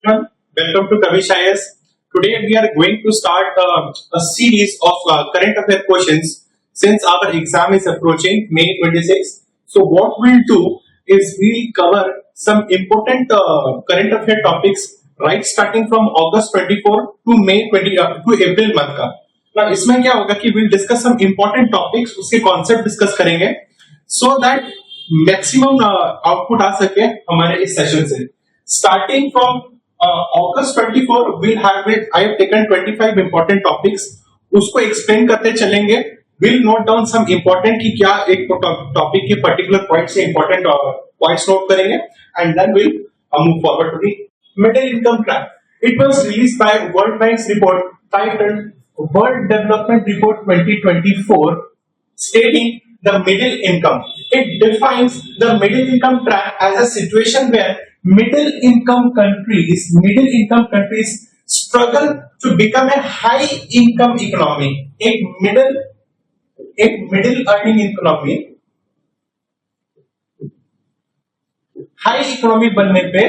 everyone. Welcome to Kavish IS. Today we are going to start a series of current affair questions since our exam is approaching May 26. So what we'll do is we'll cover some important current affair topics right starting from August 24 to May 20 to April month का. Now इसमें क्या होगा कि we'll discuss some important topics, उसके concept discuss करेंगे so that maximum output आ सके हमारे इस सेशन से. Starting from August 24, we'll have it. I have taken 25 important topics. उसको explain करते चलेंगे. We'll note down some important कि क्या एक topic के particular points से important points note करेंगे, and then we'll move forward to the middle income trap. It was released by World Bank's report titled World Development Report 2024, stating the middle income. It defines the middle income trap as a situation where middle income countries struggle to become a high income economy. एक middle earning economy, high economy बनने पे,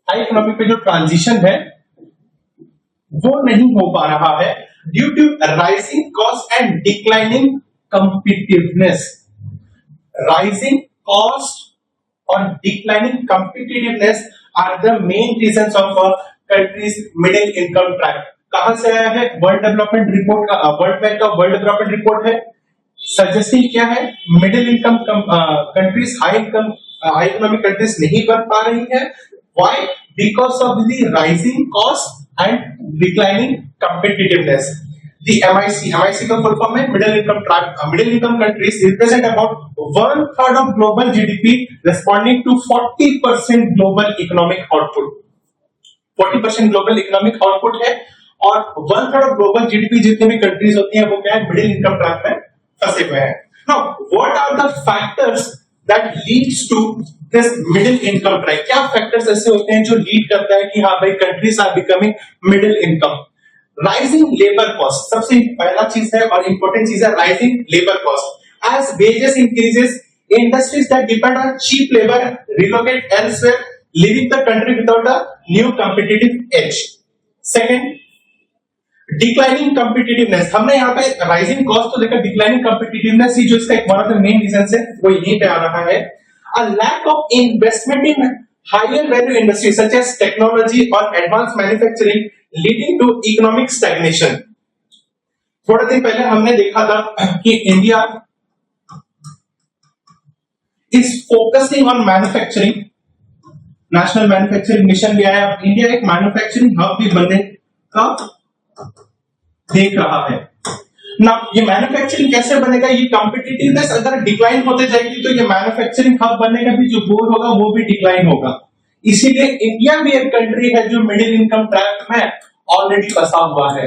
high economy पे जो transition है वो नहीं हो पा रहा है due to rising cost and declining competitiveness. Rising cost or declining competitiveness are the main reasons of a country's middle income trap. कहां से आया है? वर्ल्ड डेवलपमेंट रिपोर्ट का, वर्ल्ड बैंक का वर्ल्ड डेवलपमेंट रिपोर्ट है. सजेस्टिंग क्या है? Middle income countries high economic countries नहीं बन पा रही है. Why? Because of the rising cost and declining competitiveness. The MIC का फुल फॉर्म है middle income trap. Middle income countries represent about 1/3 of global GDP, responding to 40% global economic output. 40% global economic output है और 1/3 of global GDP जितने भी countries होती हैं वो क्या है? मिडिल इनकम ट्रैप में फंसे हुए हैं. Now what are the factors that leads to this middle income trap? क्या फैक्टर्स ऐसे होते हैं जो लीड करता है कि हाँ भाई countries are becoming middle income? Rising labour cost सबसे पहला चीज है और इंपॉर्टेंट चीज है. Rising labour cost. As wages increases, industries that depend on cheap labour relocate elsewhere, leaving the country without a new competitive edge. Second, declining competitiveness. हमने यहाँ पे राइजिंग कॉस्ट तो देखा, डिक्लाइनिंग कॉम्पिटिटिवनेस ही जो इसका एक one of the main reason है वो यहीं पे आ रहा है. A lack of investment in higher value industry such as technology और advance manufacturing leading to economic stagnation. थोड़े दिन पहले हमने देखा था कि India is focusing on manufacturing. National manufacturing mission भी आया. इंडिया एक मैन्युफैक्चरिंग हब भी बनने का देख रहा है ना. ये मैन्युफैक्चरिंग कैसे बनेगा? ये कॉम्पिटिटिवनेस अगर डिक्लाइन होते जाएगी तो ये मैन्युफैक्चरिंग हब बनने का भी जो गोल होगा वो भी डिक्लाइन होगा. इसीलिए इंडिया भी एक कंट्री है जो मिडिल इनकम ट्रैप में ऑलरेडी फंसा हुआ है.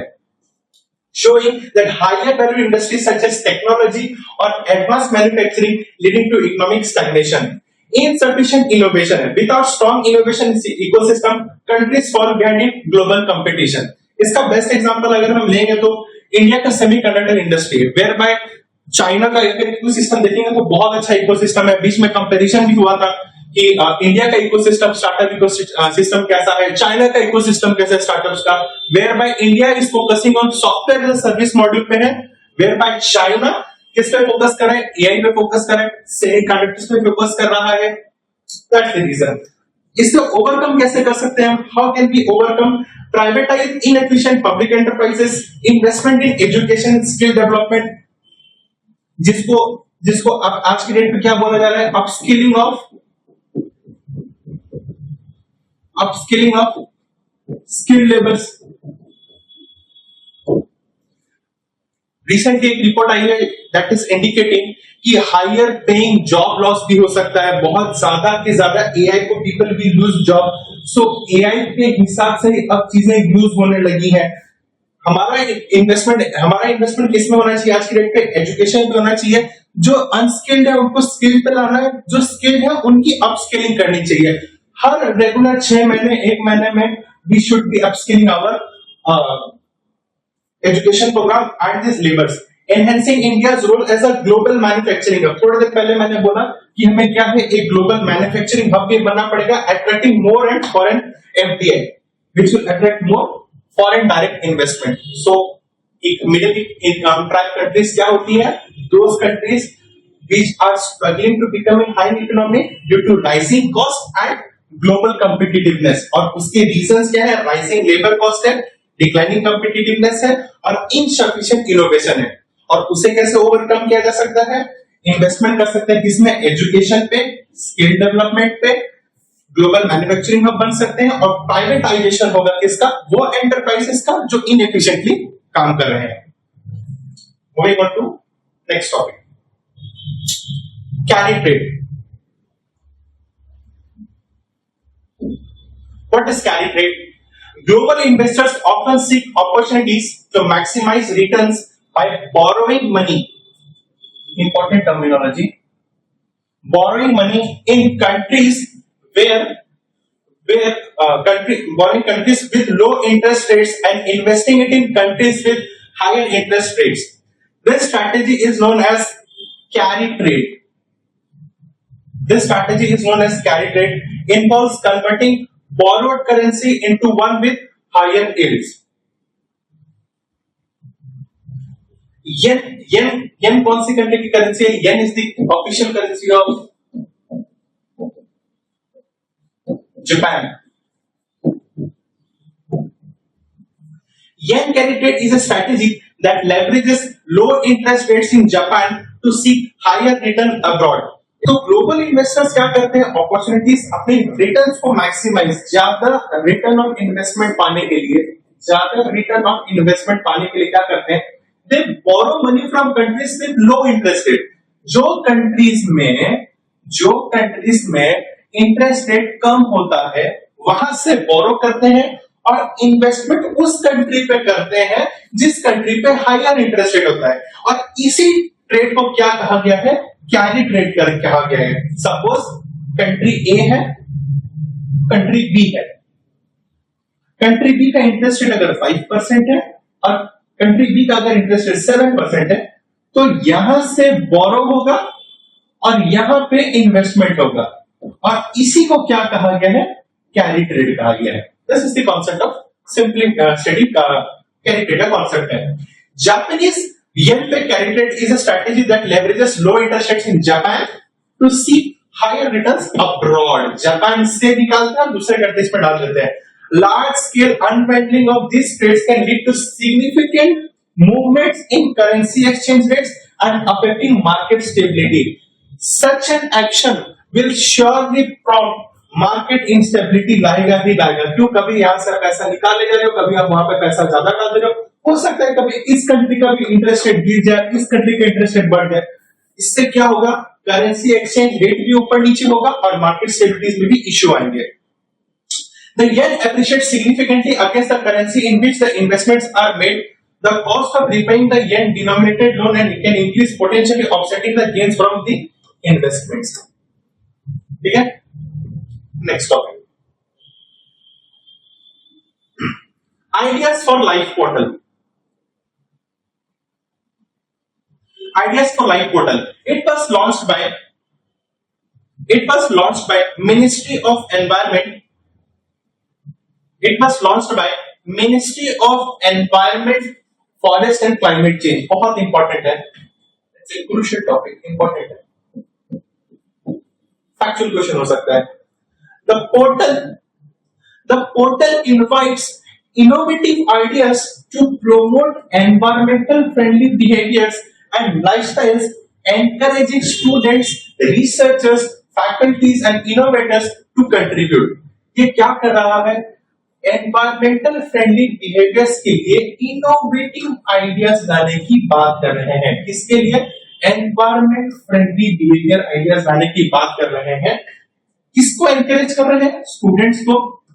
Showing that higher value industries such as technology or advanced manufacturing leading to economic stagnation. Insufficient innovation. Without strong innovation ecosystem, countries fall behind in global competition. इसका best example अगर हम लेंगे तो India का semiconductor industry है, where by China का अगर ecosystem देखेंगे तो बहुत अच्छा इकोसिस्टम है. बीच में कंपैरिजन भी हुआ था कि इंडिया का इकोसिस्टम, स्टार्टअप इकोसिस्टम कैसा है, चाइना का इकोसिस्टम कैसा है स्टार्टअप्स का. Whereby India is focusing on software as a service module पे है, वेयर बाय चाइना किस पे फोकस कर रहा है? एआई पे फोकस कर रहा है, सेमीकंडक्टर्स पे फोकस कर रहा है. That's the reason. इससे ओवरकम कैसे कर सकते हैं हम? How can we overcome? Privatize inefficient public enterprises, investment in education, skill development, जिसको अब आज की डेट में क्या बोला जा रहा है? Upskilling of skill labours. Recently एक रिपोर्ट आई है दैट इज इंडिकेटिंग कि हायर पेइंग जॉब लॉस भी हो सकता है. बहुत ज्यादा के ज्यादा एआई को people will lose job. So AI के हिसाब से अब चीजें यूज होने लगी है. हमारा इन्वेस्टमेंट किस में होना चाहिए आज की डेट पे? एजुकेशन पे होना चाहिए. जो अनस्किल्ड है उनको स्किल पे लाना है, जो स्किल्ड है उनकी अपस्किलिंग करनी चाहिए. हर रेगुलर 6 महीने 1 महीने में we should be upskilling our education program and these labors. Enhancing India's role as a global manufacturing hub. थोड़ी देर पहले मैंने बोला कि हमें क्या है, एक ग्लोबल मैन्युफैक्चरिंग हब भी बनना पड़ेगा, attracting more and foreign FDI which will attract more foreign direct investment. So एक मिडिल इनकम ट्राइब कंट्रीज क्या होती है, those countries which are struggling to become a high economy due to rising cost and global competitiveness। और उसके reasons क्या है, rising labour cost है, declining competitiveness है और इनसफिशिएंट इनोवेशन है। और उसे कैसे ओवरकम किया जा सकता है, इन्वेस्टमेंट कर सकते हैं किसमें, एजुकेशन पे, स्किल डेवलपमेंट पे, ग्लोबल मैन्युफैक्चरिंग हब बन सकते हैं और प्राइवेटाइजेशन होगा किसका, वो एंटरप्राइजेस का जो इनएफिशिएंटली काम कर रहे हैं। Moving on to next topic, carry trade। What is carry trade? Global investors often seek opportunities to maximize returns by borrowing money. Important terminology. Borrowing money in countries borrowing countries with low interest rates and investing it in countries with higher interest rates. This strategy is known as carry trade. This strategy is known as carry trade, involves converting borrowed currency into one with higher yields. Yen कौन सी country की currency है? Yen is the official currency of Japan. Yen carry trade is a strategy that leverages low interest rates in Japan to seek higher return abroad. तो global investors क्या करते हैं, opportunities अपने returns को maximise, ज्यादा return on investment पाने के लिए, क्या करते हैं, they borrow money from countries with low interest rate. जो कंट्रीज में इंटरेस्ट रेट कम होता है वहां से बोरो करते हैं और इन्वेस्टमेंट उस कंट्री पे करते हैं जिस कंट्री पे हायर इंटरेस्ट रेट होता है। और इसी ट्रेड को क्या कहा गया है, कैरी ट्रेड कहा गया है। सपोज कंट्री ए है, कंट्री बी है, कंट्री बी का इंटरेस्ट रेट अगर 5% है और कंट्री बी का अगर इंटरेस्ट रेट 7% है, तो यहां से बोरो होगा और यहां पे इन्वेस्टमेंट होगा और इसी को क्या कहा गया है, कैरी ट्रेड कहा गया है। This is the concept of simply study का कैरी ट्रेड का कॉन्सेप्ट है। जापानीज yen पे carry trade is a strategy that leverages low interest rates in Japan to seek higher returns abroad। Japan से निकालते हैं दूसरे कंट्रीज में डाल देते हैं। Large scale unbundling of these trades can lead to significant movements in currency exchange rates and affecting market stability। Such an action will surely prompt market instability लाएगा ही लाएगा। क्यों, कभी यहां से पैसा निकाल ले जा रहे हो, कभी आप वहां पे पैसा ज्यादा डाल दे रहे हो सकता है कभी इस कंट्री का भी इंटरेस्ट रेट गिर जाए, इस कंट्री का इंटरेस्ट रेट बढ़ जाए। इससे क्या होगा, करेंसी एक्सचेंज रेट भी ऊपर नीचे होगा और मार्केट स्टेबिलिटी में भी इश्यू आएंगे। The yen appreciates significantly against the currency in which the investments are made. The cost of repaying the yen denominated loan and can increase, potentially offsetting the gains from the investments। ठीक है, next topic, ideas for life portal. Ideas for Life portal. It was launched by Ministry of Environment. It was launched by Ministry of Environment, Forest and Climate Change। बहुत important है, it's a crucial topic, important है, factual question हो सकता है। The portal invites innovative ideas to promote environmental friendly behaviors and lifestyles, encouraging students, researchers, faculties and innovators to contribute। ये क्या कर रहा है, एनवायरमेंटल फ्रेंडली बिहेवियर्स के लिए इनोवेटिव आइडियाज लाने की बात कर रहे हैं। किसके लिए, एनवायरमेंट फ्रेंडली बिहेवियर आइडियाज लाने की बात कर रहे हैं। किसको एनकरेज कर रहे हैं, स्टूडेंट्स को,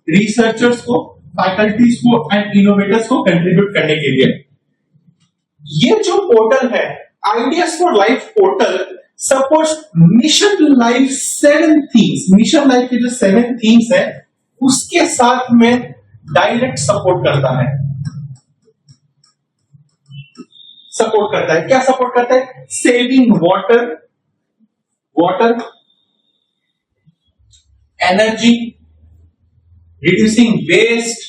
रिसर्चर्स को, फैकल्टीज को एंड इनोवेटर्स को कंट्रीब्यूट करने के लिए। ये जो पोर्टल है, ideas for life portal, supports mission life 7 themes. Mission life के जो 7 थीम्स है उसके साथ में डायरेक्ट सपोर्ट करता है। सपोर्ट करता है। क्या सपोर्ट करता है? Saving water energy, reducing waste,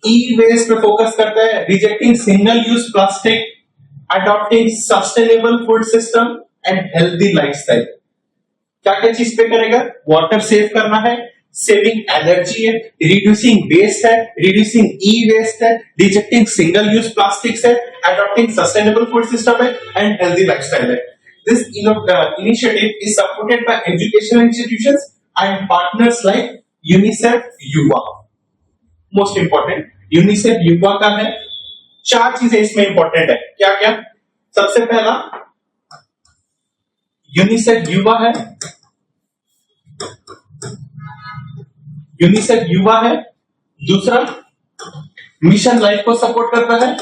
e waste पे फोकस करता है, rejecting single use plastic, adopting sustainable food system and healthy lifestyle. क्या क्या चीज पे करेगा? वाटर सेव करना है, सेविंग एनर्जी है, रिड्यूसिंग वेस्ट है, रिड्यूसिंग ई वेस्ट है, रिजेक्टिंग सिंगल यूज प्लास्टिक्स है, अडॉप्टिंग सस्टेनेबल फूड सिस्टम है एंड हेल्दी लाइफस्टाइल है। This initiative is supported by educational institutions and partners like UNICEF युवा। Most important UNICEF युवा का है। 4 चीजें इसमें इंपॉर्टेंट है। क्या क्या? सबसे पहला यूनिसेफ युवा है, यूनिसेफ युवा है। दूसरा मिशन लाइफ को सपोर्ट करता है,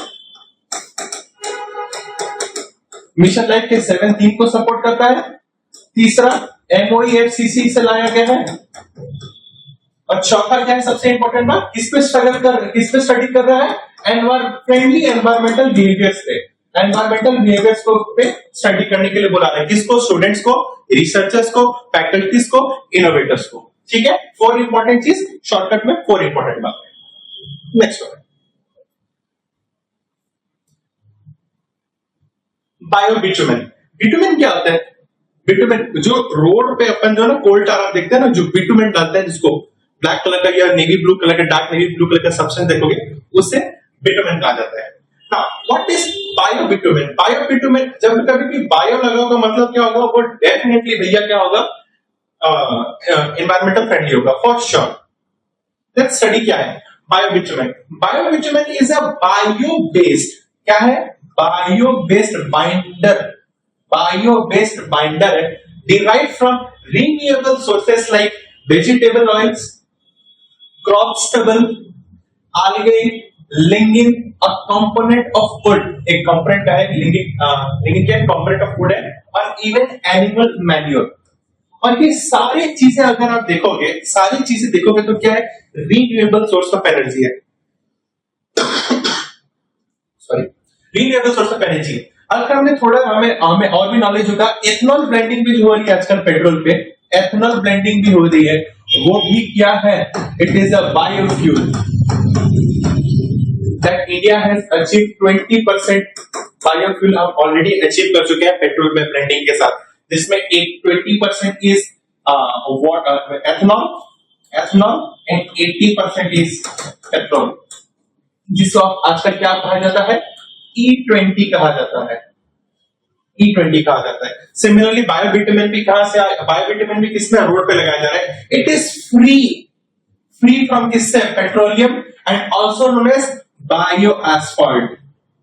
मिशन लाइफ के 7 थीम को सपोर्ट करता है। तीसरा MOEFCC से लाया गया है। और चौथा क्या है सबसे इंपॉर्टेंट बात? किस पे स्टडी कर रहा है? फ्रेंडली एनवायरमेंटल बिहेवियर्स पे, एनवायरमेंटल बिहेवियर्स को पे स्टडी करने के लिए बुला रहे हैं। किसको? स्टूडेंट्स को, रिसर्चर्स को, फैकल्टीज को, इनोवेटर्स को। ठीक है, 4 इंपॉर्टेंट चीज शॉर्टकट में, 4 इंपॉर्टेंट बात है। Next one, बायोबिटुमेन। बिटुमेन क्या होता है? बिटुमेन जो रोड पे अपन जो ना कोल टार आप देखते हैं ना, जो बिटुमेन डालते हैं, जिसको ब्लैक कलर का या नेवी ब्लू कलर का, डार्क नेवी ब्लू कलर का सब्सटेंस देखोगे, उससे बिटुमेन कहा जाता है। Now what is biobitumen? Biobitumen जब कभी भी बायो लगा होगा मतलब क्या होगा? वो डेफिनेटली भैया क्या होगा? एनवायरमेंटल फ्रेंडली होगा फॉर श्योर। लेट्स स्टडी क्या है biobitumen. Biobitumen is a bio based, क्या है? Bio based binder, bio based binder है, derive from renewable sources like vegetable oils, crop stubble, algae, lignin, a component of wood, एक component है lignin क्या component of wood है, और even animal manure. और ये सारी चीजें अगर आप देखोगे, सारी चीजें देखोगे तो क्या है? रिन्यूएबल सोर्स ऑफ एनर्जी है। Sorry, renewable source of energy. अगर हमने थोड़ा हमें और भी नॉलेज होगा, एथनॉल ब्लेंडिंग भी हो रही है आजकल पेट्रोल पे, एथनॉल ब्लेंडिंग भी हो रही है, वो भी क्या है? It is a biofuel that India has achieve 20% biofuel हम ऑलरेडी अचीव कर चुके हैं पेट्रोल में ब्लेंडिंग के साथ, जिसमें 20% is ethanol and 80% is petrol, जिसको आजकल क्या कहा जाता है? E20 कहा जाता है, E20 कहा जाता है। सिमिलरली बायोबिटुमेन भी कहां से आया? बायोबिटुमेन भी किसमें? रोड पे लगाया जा रहा है। इट इज फ्री फ्रॉम किससे? Petroleum, and also known as bio asphalt.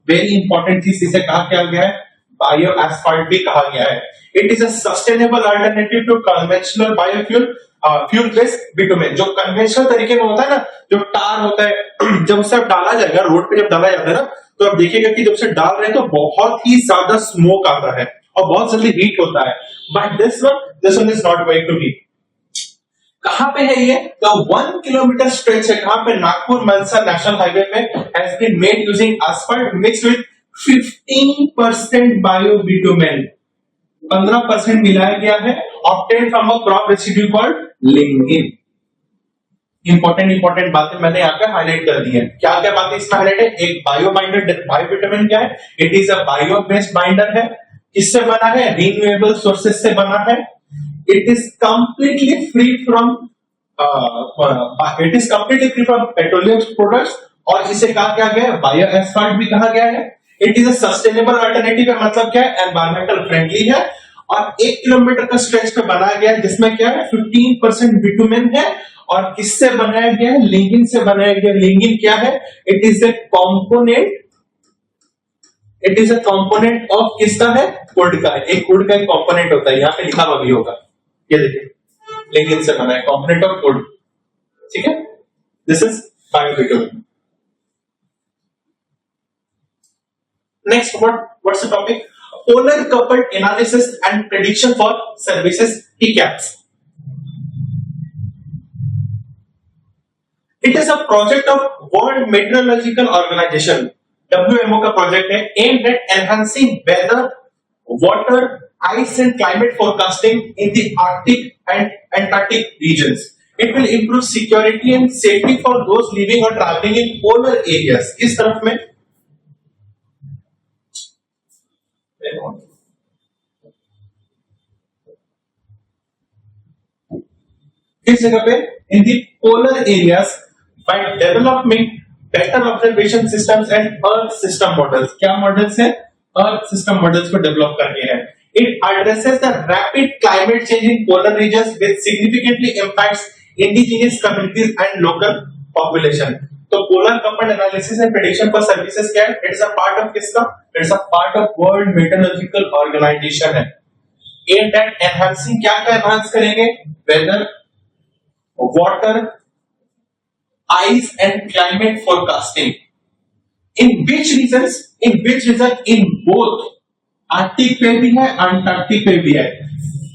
Very important चीज इसे कहा क्या गया है? बायो एस्फाल्ट भी कहा गया है। It is a sustainable alternative to conventional biofuel, fuel based bitumen. जो कन्वेंशनल तरीके में होता है ना, जो टार होता है, जब उसे डाला जाएगा रोड पे, जब डाला जाता है ना, तो आप देखिएगा कि जब से डाल रहे हैं तो बहुत ही ज्यादा स्मोक आता है और बहुत जल्दी हीट होता है। But this one is not going to heat. कहां पे है ये? तो 1 किलोमीटर स्ट्रेच है। कहां पे? नागपुर मनसा नेशनल हाईवे में has been made using asphalt mixed with 15% biobitumen. 15% मिलाया गया है, obtain from a crop residue called lignin. Important बातें मैंने यहाँ पे हाईलाइट कर दी है। क्या क्या बातें इसमें हाईलाइट है? एक बायो बाइंडर, बायोबिटुमेन क्या है? It is a bio based binder है। किससे बना है? रिन्यूएबल सोर्सेस से बना है। It is completely free from petroleum products, और इसे कहा क्या गया है? बायो एस्फाल्ट भी कहा गया है। It is a sustainable alternative है, मतलब क्या है? एनवायरमेंटल फ्रेंडली है, और 1 किलोमीटर का स्ट्रेच पे बनाया गया है, जिसमें क्या है? 15% बिटुमेन है, और किससे बनाया गया है? लिग्निन से बनाया गया। लिग्निन क्या है? It is a component of किसका है? वुड का। एक वुड का एक कंपोनेंट होता है, यहाँ पे लिखा हुआ भी होगा, ये देखिए, लिग्निन से बना है, कंपोनेंट ऑफ वुड। ठीक है, this is biobitumen. Next, what's the topic? Polar coupled analysis and prediction for services, PCAPS। It is a project of World Meteorological Organization WMO का प्रोजेक्ट है aimed at enhancing weather, water, ice and climate forecasting in the Arctic and Antarctic regions. It will improve security and safety for those living or traveling in polar areas. किस तरफ में? किस जगह पे? In the polar areas by developing better observation systems and Earth system models. क्या models है? Earth system models को develop करके है. It addresses the rapid climate change in polar regions which significantly impacts indigenous communities and local population. तो polar carbon analysis and prediction for services क्या है? It is a part of किसका? It is a part of World Meteorological Organization है. Aimed at enhancing क्या enhance करेंगे? Weather, water, ice and climate forecasting. In which regions? In which region? In both. Arctic पे भी है, Antarctic पे भी है.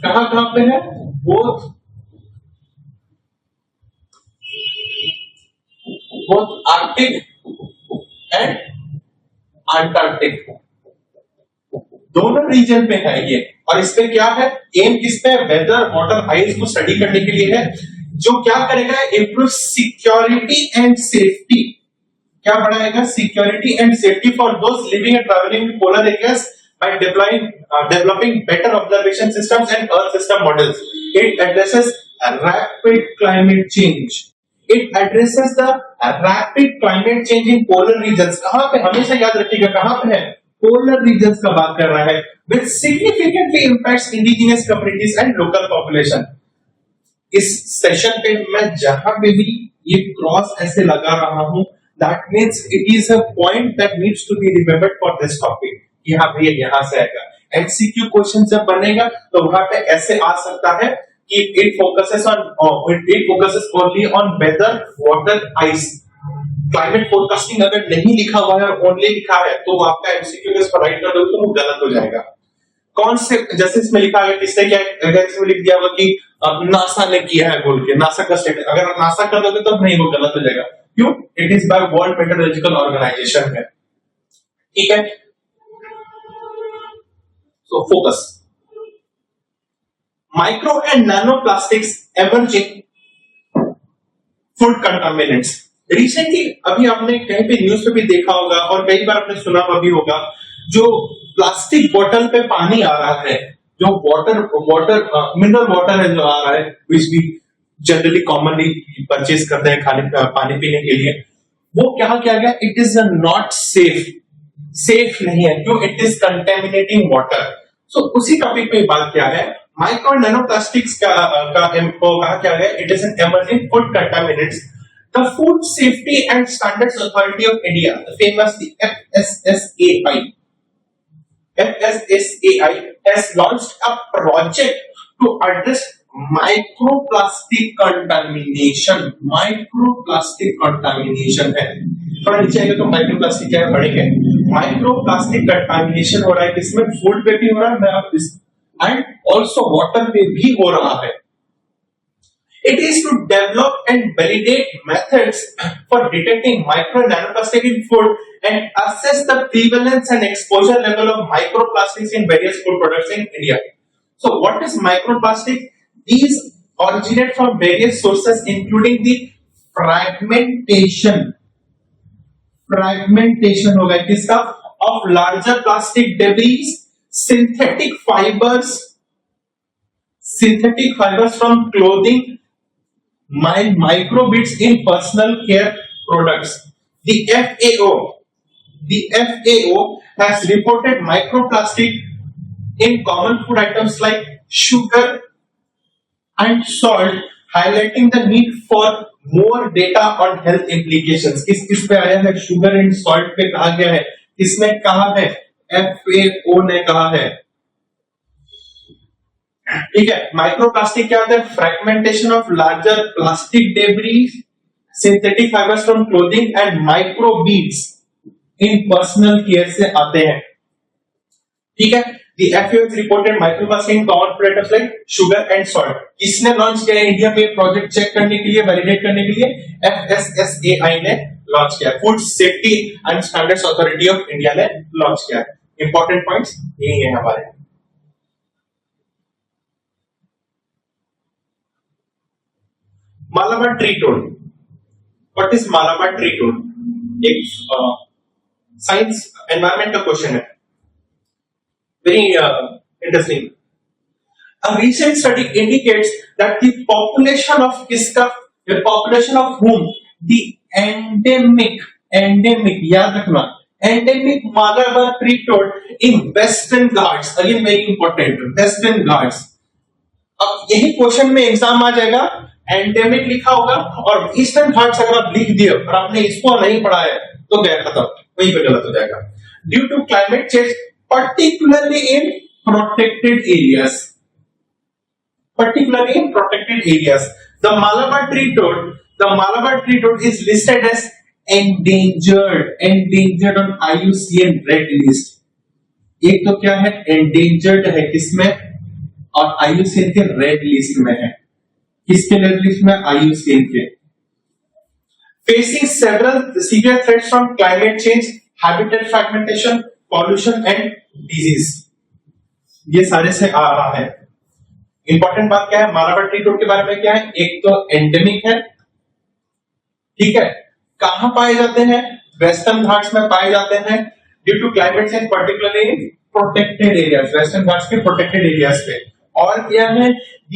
कहां पे है? Both आर्कटिक एंड अंटार्कटिक दोनों रीजन पे है ये. और इस पे क्या है? एम किस पे? वेदर, वाटर, आइस को स्टडी करने के लिए है, जो क्या करेगा? Improve security and safety. क्या बढ़ाएगा? Security and safety for those living and travelling in polar areas by developing better observation systems and Earth system models. It addresses rapid climate change. It addresses the rapid climate change in polar regions. कहां पे? हमेशा याद रखिएगा कहां पे है? Polar regions का बात कर रहा है, which significantly impacts indigenous communities and local population. इस सेशन पे मैं जहां पे भी ये क्रॉस ऐसे लगा रहा हूं, that means it is a point that needs to be remembered for this topic. यहाँ भैया यहाँ से आएगा. MCQ क्वेश्चन जब बनेगा तो वहां पे ऐसे आ सकता है कि it focuses only on weather, water, ice. Climate forecasting अगर नहीं लिखा हुआ है और only लिखा है तो आपका MCQ इस पर राइट कर दो तो वो गलत हो जाएगा. कौन से? जैसे इसमें लिखा है, किसने क्या? अगर इसमें लिख दिया होगा कि नासा ने किया है बोल के, नासा का स्टेट, अगर नासा कर दोगे तो नहीं, वो गलत हो जाएगा. क्यों? It is by world metrological organisation है. ठीक है. So focus. Micro and nanoplastics emerging food contaminants. Recently अभी आपने कहीं पे न्यूज पे भी देखा होगा और कई बार आपने सुना भी होगा, जो प्लास्टिक बोतल पे पानी आ रहा है, जो मिनरल वाटर है जो आ रहा है, which we generally commonly purchase करते हैं पानी पीने के लिए, वो क्या किया गया? इट इज नॉट सेफ नहीं है. क्यों? It is contaminating water. So उसी टॉपिक पे बात किया है. माइक्रो एंड नैनो प्लास्टिक्स का कहा क्या है? It is an emerging food contaminants. The food safety and standards authority of India, the famous FSSAI has launched a project to address microplastic contamination. Microplastic contamination है. थोड़ा नीचे आएगा तो microplastic क्या है पढ़ेंगे. माइक्रोप्लास्टिक कंटामिनेशन हो रहा है, किसमें? फूड पे भी हो रहा है एंड ऑल्सो वाटर पे भी हो रहा है. It is to develop and validate methods for detecting micro and nanoplastic in food and assess the prevalence and exposure level of microplastics in various food products in India. So what is microplastic? These originate from various sources including the fragmentation होगा किसका? Of larger plastic debris, synthetic fibers from clothing, microbeads in personal care products. The FAO has reported microplastic in common food items like sugar and salt, highlighting the need for more data on health implications. किस पे आया है? Sugar and salt पे कहा गया है. किसने कहा है? FAO ने कहा है. ठीक है. माइक्रोप्लास्टिक क्या होता है? Fragmentation of larger plastic debris, synthetic fibres from clothing and microbeads in personal care से आते हैं. ठीक है. The FAO has reported microplastic in common food items like sugar and salt. किसने लॉन्च किया है इंडिया पे प्रोजेक्ट चेक करने के लिए, वैलिडेट करने के लिए? FSSAI ने लॉन्च किया है, food safety and standards authority of India ने लॉन्च किया है। इंपॉर्टेंट पॉइंट्स यही है हमारे। Malabar tree toad, what is Malabar tree toad? एक साइंस एनवायरमेंट का क्वेश्चन है, very interesting. A recent study indicates that the population of किसका, the population of whom the endemic याद रखना, endemic Malabar tree toad in Western Ghats, again very important, Western Ghats। अब यही question में exam आ जाएगा, endemic लिखा होगा और ईस्टर्न घाट्स अगर आप लिख दिए और आपने इसको नहीं पढ़ा है तो गया खत्म, वहीं पे गलत हो जाएगा। Due to climate change particularly in protected areas, particularly in protected areas, the Malabar tree toad is listed as endangered on IUCN red list। एक तो क्या है, endangered है किसमें, और IUCN के रेड लिस्ट में है। किसके रेड लिस्ट में? IUCN के। Facing several severe threats from climate change, habitat fragmentation, pollution and disease, ये सारे से आ रहा है। इंपॉर्टेंट बात क्या है मालाबार ट्री टोड के बारे में? क्या है, एक तो एंडेमिक है, ठीक है, कहां पाए जाते हैं? वेस्टर्न घाट्स में पाए जाते हैं, due to climate change particularly protected areas, Western Ghats के प्रोटेक्टेड एरियाज पे। और क्या है,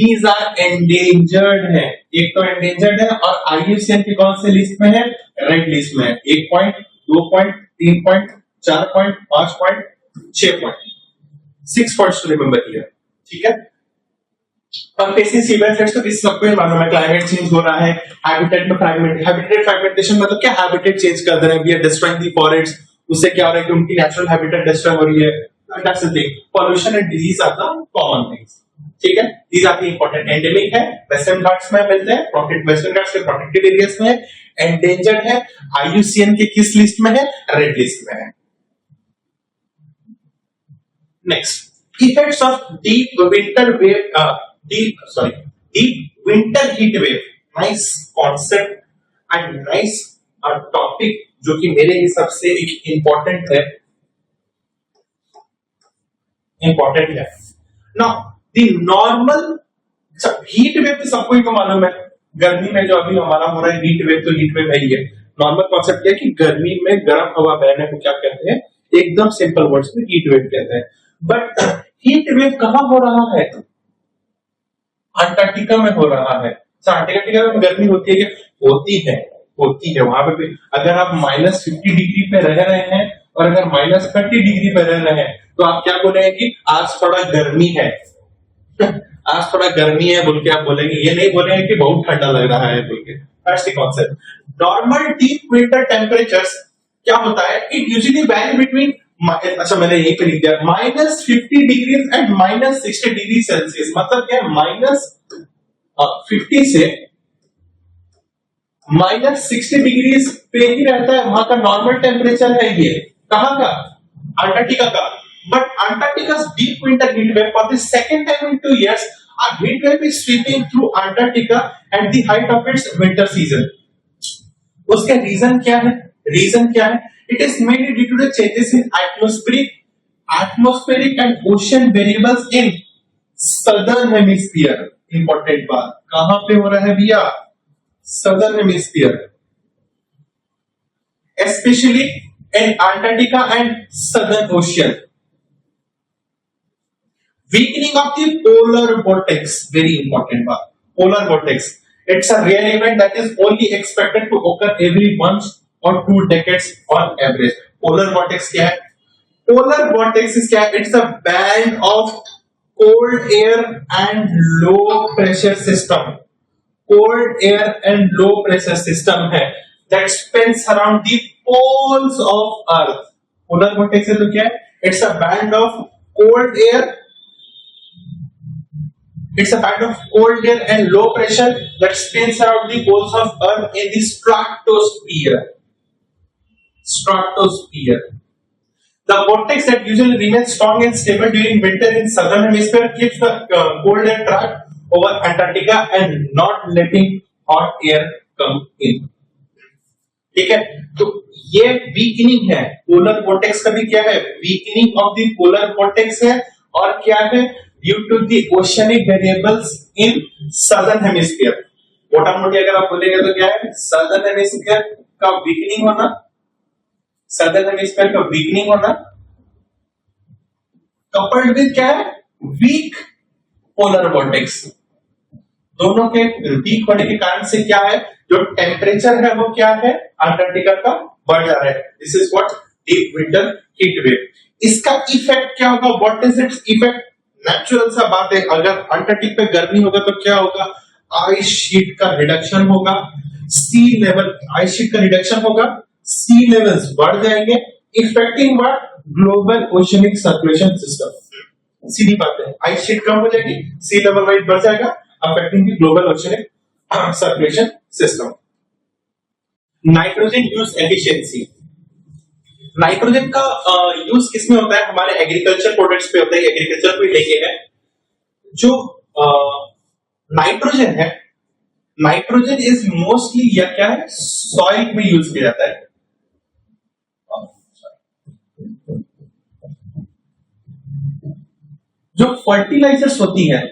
दीज आर एंडेंजर्ड है, एक तो एंडेंजर्ड है और IUCN की कौन से लिस्ट में है? रेड लिस्ट में है। 1 point, 2 point, 3 point, 4 point, 5 point, 6 point, 6 points to remember here, ठीक है। फेसिंग सीवियर थ्रेट्स तो किसी सबको मालूम है, क्लाइमेट चेंज हो रहा है, हैबिटेट फ्रैगमेंटेशन मतलब क्या, हैबिटेट चेंज कर दे रहे हैं, we are destroying the forest, उससे क्या हो रहा है कि उनकी नेचुरल हैबिटेट डिस्ट्रॉय हो रही है, that's the thing. Pollution and disease are the common things, ठीक है। These are the important. Endemic है, वेस्टर्न घाट्स में मिलते हैं, प्रोटेक्टेड वेस्टर्न घाट्स के प्रोटेक्टेड एरियाज में है। एंडेंजर्ड है, IUCN के किस लिस्ट में है? रेड लिस्ट में है। Next, effects of deep winter heat wave, nice concept and nice topic जो कि मेरे हिसाब से एक important है। Now the normal heat wave तो सबको ही तो मालूम है, गर्मी में जो अभी हमारा हो रहा है हीट वेव, तो हीट वेव है ही है। नॉर्मल कॉन्सेप्ट क्या है कि गर्मी में गर्म हवा बहने को क्या कहते हैं? एकदम सिंपल वर्ड्स में हीट वेव कहते हैं। बट हीट वेव कहां हो रहा है? अंटार्कटिका में हो रहा है। अंटार्कटिका में गर्मी होती है क्या? होती है वहां पे। अगर आप -50 डिग्री पे रह रहे हैं और अगर -30 डिग्री पे रह रहे हैं तो आप क्या बोलेंगे कि आज थोड़ा गर्मी है आज थोड़ा गर्मी है बोल के आप बोलेंगे, ये नहीं बोलेंगे कि बहुत ठंडा लग रहा है बोल के। That's the concept. Normal deep winter temperatures क्या होता है? इट यूजुअली वैरी बिटवीन, अच्छा मैंने यही पे लिख दिया, -50 डिग्री एंड -60 डिग्री सेल्सियस। मतलब क्या है, -50 से -60 डिग्री पे ही रहता है, वहां का नॉर्मल टेम्परेचर है ये। कहां का? अंटार्कटिका का। But Antarctica's deep winter heat wave for the second time in 2 years, a heat wave is sweeping through Antarctica at the height of its winter season. उसका रीजन क्या है? It is mainly due to the changes in atmospheric and ocean variables in southern hemisphere। Important बात, कहां पे हो रहा है भैया? southern hemisphere, especially in Antarctica and southern ocean। Weakening of the polar vortex, very important part. Polar vortex, it's a rare event that is only expected to occur every 1 or 2 decades on average। Polar vortex क्या है? Polar vortex is क्या है? It's a band of cold air and low pressure system। Cold air and low pressure system है that spins around the poles of Earth। Polar vortex है तो क्या है? It's a band of cold air and low pressure that spins around the poles of Earth in the stratosphere। The vortex that usually remains strong and stable during winter in southern hemisphere keeps the cold air trapped over Antarctica and not letting hot air come in। ठीक है, तो ये weakening है, polar vortex का भी क्या है, weakening of the polar vortex है, और क्या है, due to the oceanic variables in southern hemisphere. मोटा मोटी अगर आप बोलेंगे तो क्या है, सदर्न हेमिस्फीयर का वीकनिंग होना, सदर्न हेमिस्फीयर का वीकनिंग होना कपल्ड विद क्या है, वीक पोलर वोर्टेक्स। दोनों के वीक होने के कारण से क्या है, जो टेम्परेचर है वो क्या है, अंटार्कटिका का बढ़ जा रहा है। This is what deep winter heat wave. इसका इफेक्ट क्या होगा, what is its effect, natural सा बात है, अगर अंटार्कटिक पे गर्मी होगा तो क्या होगा, आइस शीट का रिडक्शन होगा, सी लेवल, आइस शीट का रिडक्शन होगा, सी लेवल्स बढ़ जाएंगे, affecting what, global oceanic circulation system. सीधी बात है, आइस शीट कम हो जाएगी, सी लेवल वाइज बढ़ जाएगा, affecting the global oceanic circulation system. Nitrogen use efficiency, nitrogen का यूज किसमें होता है, हमारे एग्रीकल्चर प्रोडक्ट्स पे होता है, एग्रीकल्चर को लेके है। जो नाइट्रोजन है, नाइट्रोजन इज मोस्टली या क्या है, सॉइल में यूज किया जाता है। जो फर्टिलाइजर्स होती है,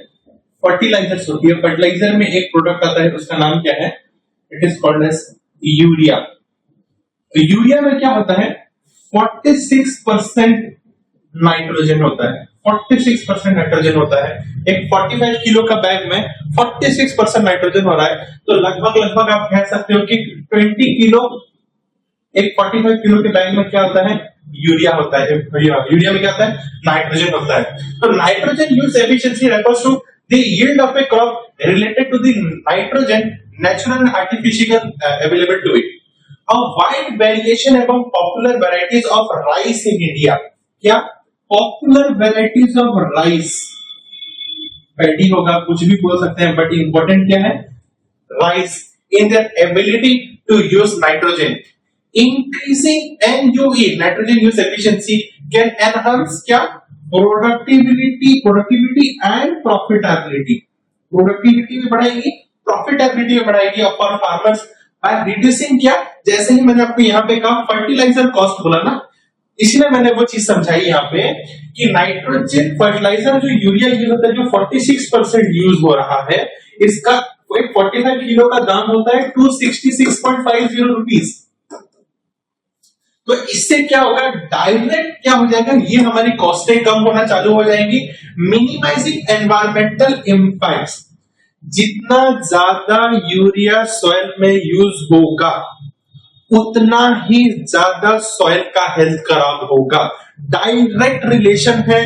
फर्टिलाइजर्स होती है, फर्टिलाइजर में एक प्रोडक्ट आता है, उसका नाम क्या है, it is called as urea. Urea में क्या होता है, 46% नाइट्रोजन होता है, 46% नाइट्रोजन होता है। एक 45 किलो का बैग में 46% नाइट्रोजन हो रहा है, तो लगभग आप कह सकते हो कि 20 किलो, एक 45 किलो के बैग में क्या होता है, यूरिया होता है। यूरिया में क्या होता है, नाइट्रोजन होता है। तो nitrogen use efficiency refers to the yield of a crop related to the nitrogen natural and artificial available to it. A wide variation among popular varieties of rice in India. क्या popular varieties of rice, paddy होगा, कुछ भी बोल सकते हैं, but important क्या है, rice, in their ability to use nitrogen. Increasing NUE, nitrogen use efficiency, can enhance क्या, productivity and profitability. Productivity में बढ़ाएगी, profitability में बढ़ाएगी फॉर फार्मर्स बाय रिड्यूसिंग क्या, जैसे ही मैंने आपको यहाँ पे कहा फर्टिलाइजर कॉस्ट बोला ना, इसलिए मैंने वो चीज समझाई यहाँ पे कि नाइट्रोजन फर्टिलाइजर जो यूरिया यूज होता है, जो 46% यूज हो रहा है, इसका 45 किलो का दाम होता है 266.50 रुपीज। तो इससे क्या होगा, डायरेक्ट क्या हो जाएगा, ये हमारी कॉस्टें कम होना चालू हो जाएंगी। मिनिमाइजिंग एनवायरमेंटल इंपैक्ट्स, जितना ज्यादा यूरिया सॉइल में यूज होगा उतना ही ज्यादा सॉइल का हेल्थ खराब होगा। डायरेक्ट रिलेशन है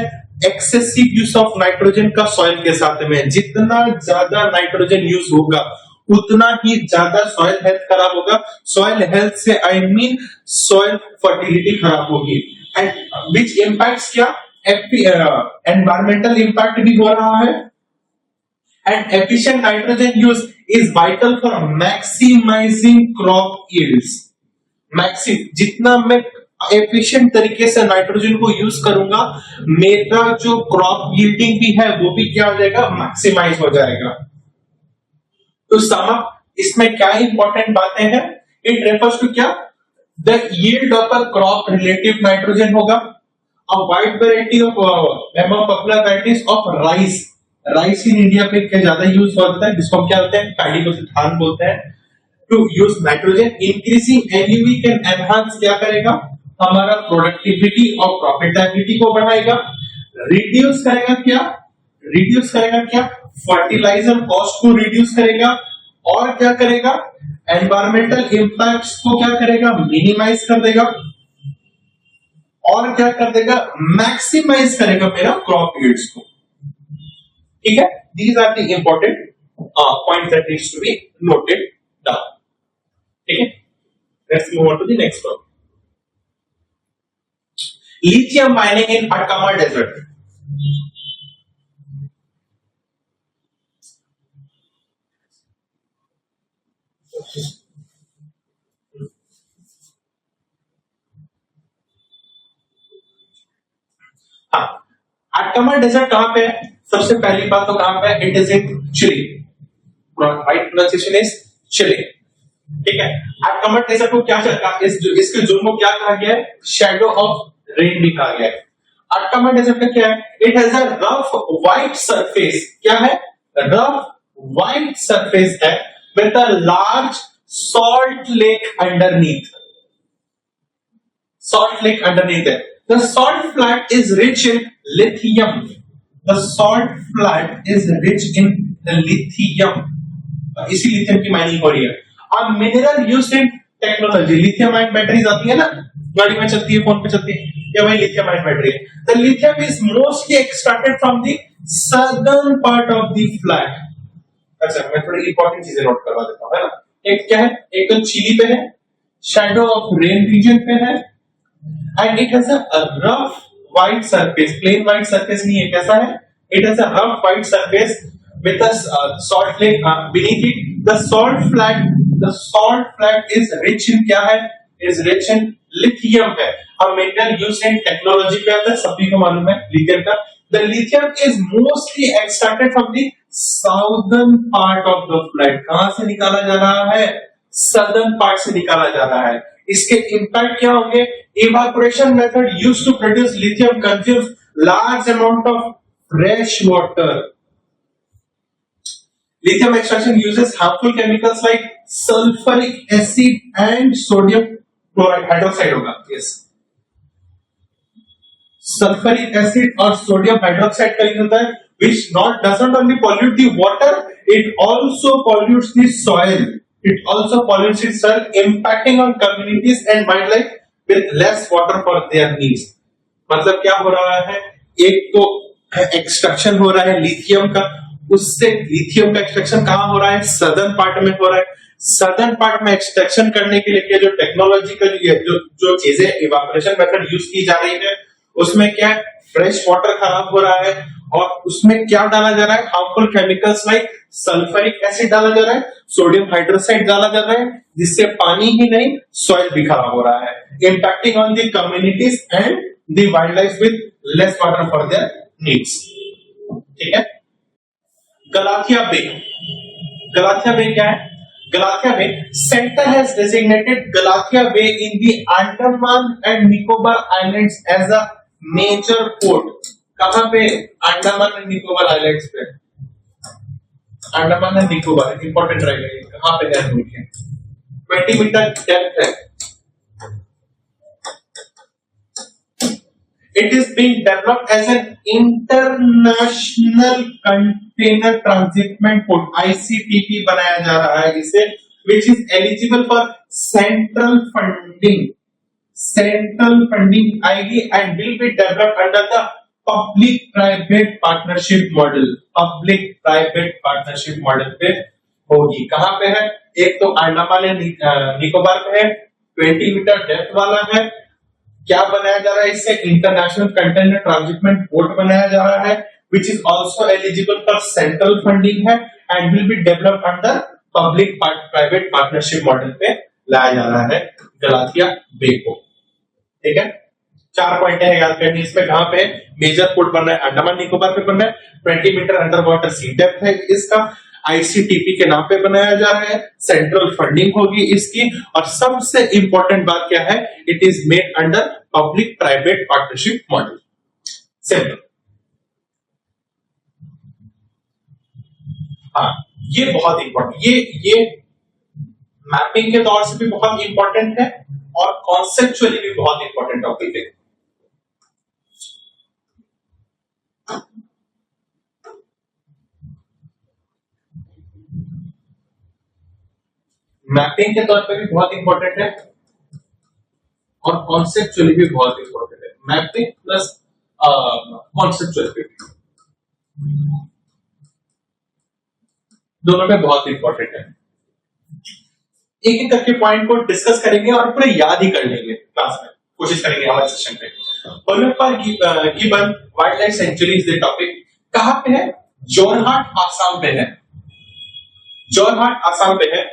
एक्सेसिव यूज ऑफ नाइट्रोजन का सॉइल के साथ में। जितना ज्यादा नाइट्रोजन यूज होगा उतना ही ज्यादा सॉइल हेल्थ खराब होगा। सॉइल हेल्थ से आई मीन सॉइल फर्टिलिटी खराब होगी। एंड विच इंपैक्ट्स क्या, एनवायरमेंटल इंपैक्ट भी हो रहा है। And efficient nitrogen use is vital for maximizing crop yields. जितना मैं एफिशिएंट तरीके से नाइट्रोजन को यूज करूंगा, मेरा जो क्रॉप यील्डिंग भी है वो भी क्या हो जाएगा, मैक्सिमाइज हो जाएगा। तो सम अप, इसमें क्या इंपॉर्टेंट बातें हैं, इट रेफर्स टू क्या, the yield of a crop relative nitrogen होगा। A wide variety of among popular varieties of rice, rice in India पे क्या ज्यादा यूज होता है, जिसको हम क्या बोलते हैं, पैडी को धान बोलते हैं। To use nitrogen, increasing NUV can enhance क्या करेगा, हमारा प्रोडक्टिविटी और प्रॉफिटेबिलिटी को बढ़ाएगा। रिड्यूस करेगा क्या, रिड्यूस करेगा क्या, फर्टिलाइजर कॉस्ट को रिड्यूस करेगा। और क्या करेगा, एनवायरमेंटल इंपैक्ट्स को क्या करेगा, मिनिमाइज कर देगा। और क्या कर देगा, मैक्सिमाइज करेगा मेरा क्रॉप यील्ड्स को। ठीक है, these are the important points that needs to be noted down. ठीक है, let's move on to the next one. Lithium mining in Atacama Desert. हाँ, अटकामा डेजर्ट कहां पे है, सबसे पहली बात तो कहां पे है, it is in Chile, right pronunciation is Chile. ठीक है, अटकामा डेजर्ट को क्या कहा, इसके जोन को क्या कहा गया है, शैडो ऑफ रेन भी कहा गया है। अटकामा डेजर्ट का क्या है, it has a rough white surface, क्या है, रफ व्हाइट सरफेस है with a large salt lake underneath, salt lake underneath it. The salt flat is rich in lithium. The salt flat is rich in the lithium. इसी lithium की mining हो रही है। अब mineral used in technology, lithium ion batteries आती है ना, गाड़ी में चलती है, फोन पे चलती है, ये वही लिथियम आयन बैटरी है। The lithium is mostly extracted from the southern part of the flat. अच्छा, मैं थोड़ी इंपॉर्टेंट चीजें नोट करवा देता हूँ, है ना। एक क्या है, एक तो चिली पे है, शैडो ऑफ रेन रीजन पे है, and it has a rough white surface, plain white surface नहीं है, कैसा है, it has a rough white surface with a salt lake beneath it. The salt flat is rich in क्या है, is rich in lithium है। हम mineral use in technology पे आता है, सभी को मालूम है लिथियम का। The lithium is mostly extracted from the southern part of the flat. कहां से निकाला जा रहा है, southern part से निकाला जा रहा है। इसके इम्पैक्ट क्या होंगे, evaporation method used to produce lithium consumes large amount of fresh water. Lithium extraction uses harmful chemicals like sulphuric acid and sodium chloride hydroxide होगा, यस, सल्फ्यूरिक एसिड और सोडियम हाइड्रोक्साइड का यूज होता है, which doesn't only pollute the water, it also pollutes the soil. It also pollutes its soil, impacting on communities and wildlife with less water for their needs. मतलब क्या हो रहा है, एक तो एक्सट्रैक्शन हो रहा है लिथियम का, उससे लिथियम का एक्सट्रैक्शन कहाँ हो रहा है, सदर्न पार्ट में हो रहा है। सदर्न पार्ट में एक्सट्रैक्शन करने के लिए जो टेक्नोलॉजी का जो चीजें इवापोरेशन मेथड यूज की जा रही है, उसमें क्या है, फ्रेश वाटर खराब हो रहा है, और उसमें क्या डाला जा रहा है, harmful chemicals like sulphuric acid डाला जा रहा है, सोडियम हाइड्रोक्साइड डाला जा रहा है, जिससे पानी ही नहीं सॉइल भी खराब हो रहा है, impacting on the communities and the wild life with less water for their needs. ठीक है। गलाथिया बे, गलाथिया बे क्या है, Galathea Bay, centre has designated Galathea Bay in the Andaman and Nicobar islands as a major port. कहां पे, Andaman and Nicobar islands पे, Andaman and Nicobar important रहेगा, कहां पे है, 20 मीटर डेप्थ है। It is being developed as an international container transshipment port, ICTP बनाया जा रहा है इसे, which is eligible for central funding आएगी and will be developed under the public private partnership model, public private partnership model पे होगी। कहां पे है, एक तो अंडमान एंड निकोबार पे है, 20 मीटर डेप्थ वाला है। क्या बनाया जा रहा है इससे, इंटरनेशनल कंटेनर ट्रांसशिपमेंट पोर्ट बनाया जा रहा है, which is also eligible for central funding है and will be developed under public private partnership model पे लाया जा रहा है गलाथिया बे को। ठीक है, 4 पॉइंट है याद करनी इसमें। कहां पे मेजर पोर्ट बन रहा है, अंडमान निकोबार पे बन रहा है, 20 मीटर अंडर वाटर सी डेप्थ है इसका, आईसीटीपी के नाम पे बनाया जा रहा है, सेंट्रल फंडिंग होगी इसकी, और सबसे इंपॉर्टेंट बात क्या है, it is made under public private partnership model. Simple. हाँ, ये बहुत इंपॉर्टेंट, ये मैपिंग के तौर से भी बहुत इंपॉर्टेंट है और कॉन्सेप्चुअली भी बहुत इंपॉर्टेंट टॉपिक है। मैपिंग के तौर पे भी बहुत इंपॉर्टेंट है और कॉन्सेप्चुअली भी बहुत इंपॉर्टेंट है। मैपिंग प्लस कॉन्सेप्चुअल भी दोनों में बहुत इंपॉर्टेंट है। एक एक करके पॉइंट को डिस्कस करेंगे और पूरे याद ही कर लेंगे क्लास में, कोशिश करेंगे हमारे सेशन पे। Gibbon wild life sanctuaries the topic कहां पे है, जोरहाट आसाम पे है, जोरहाट आसाम पे है।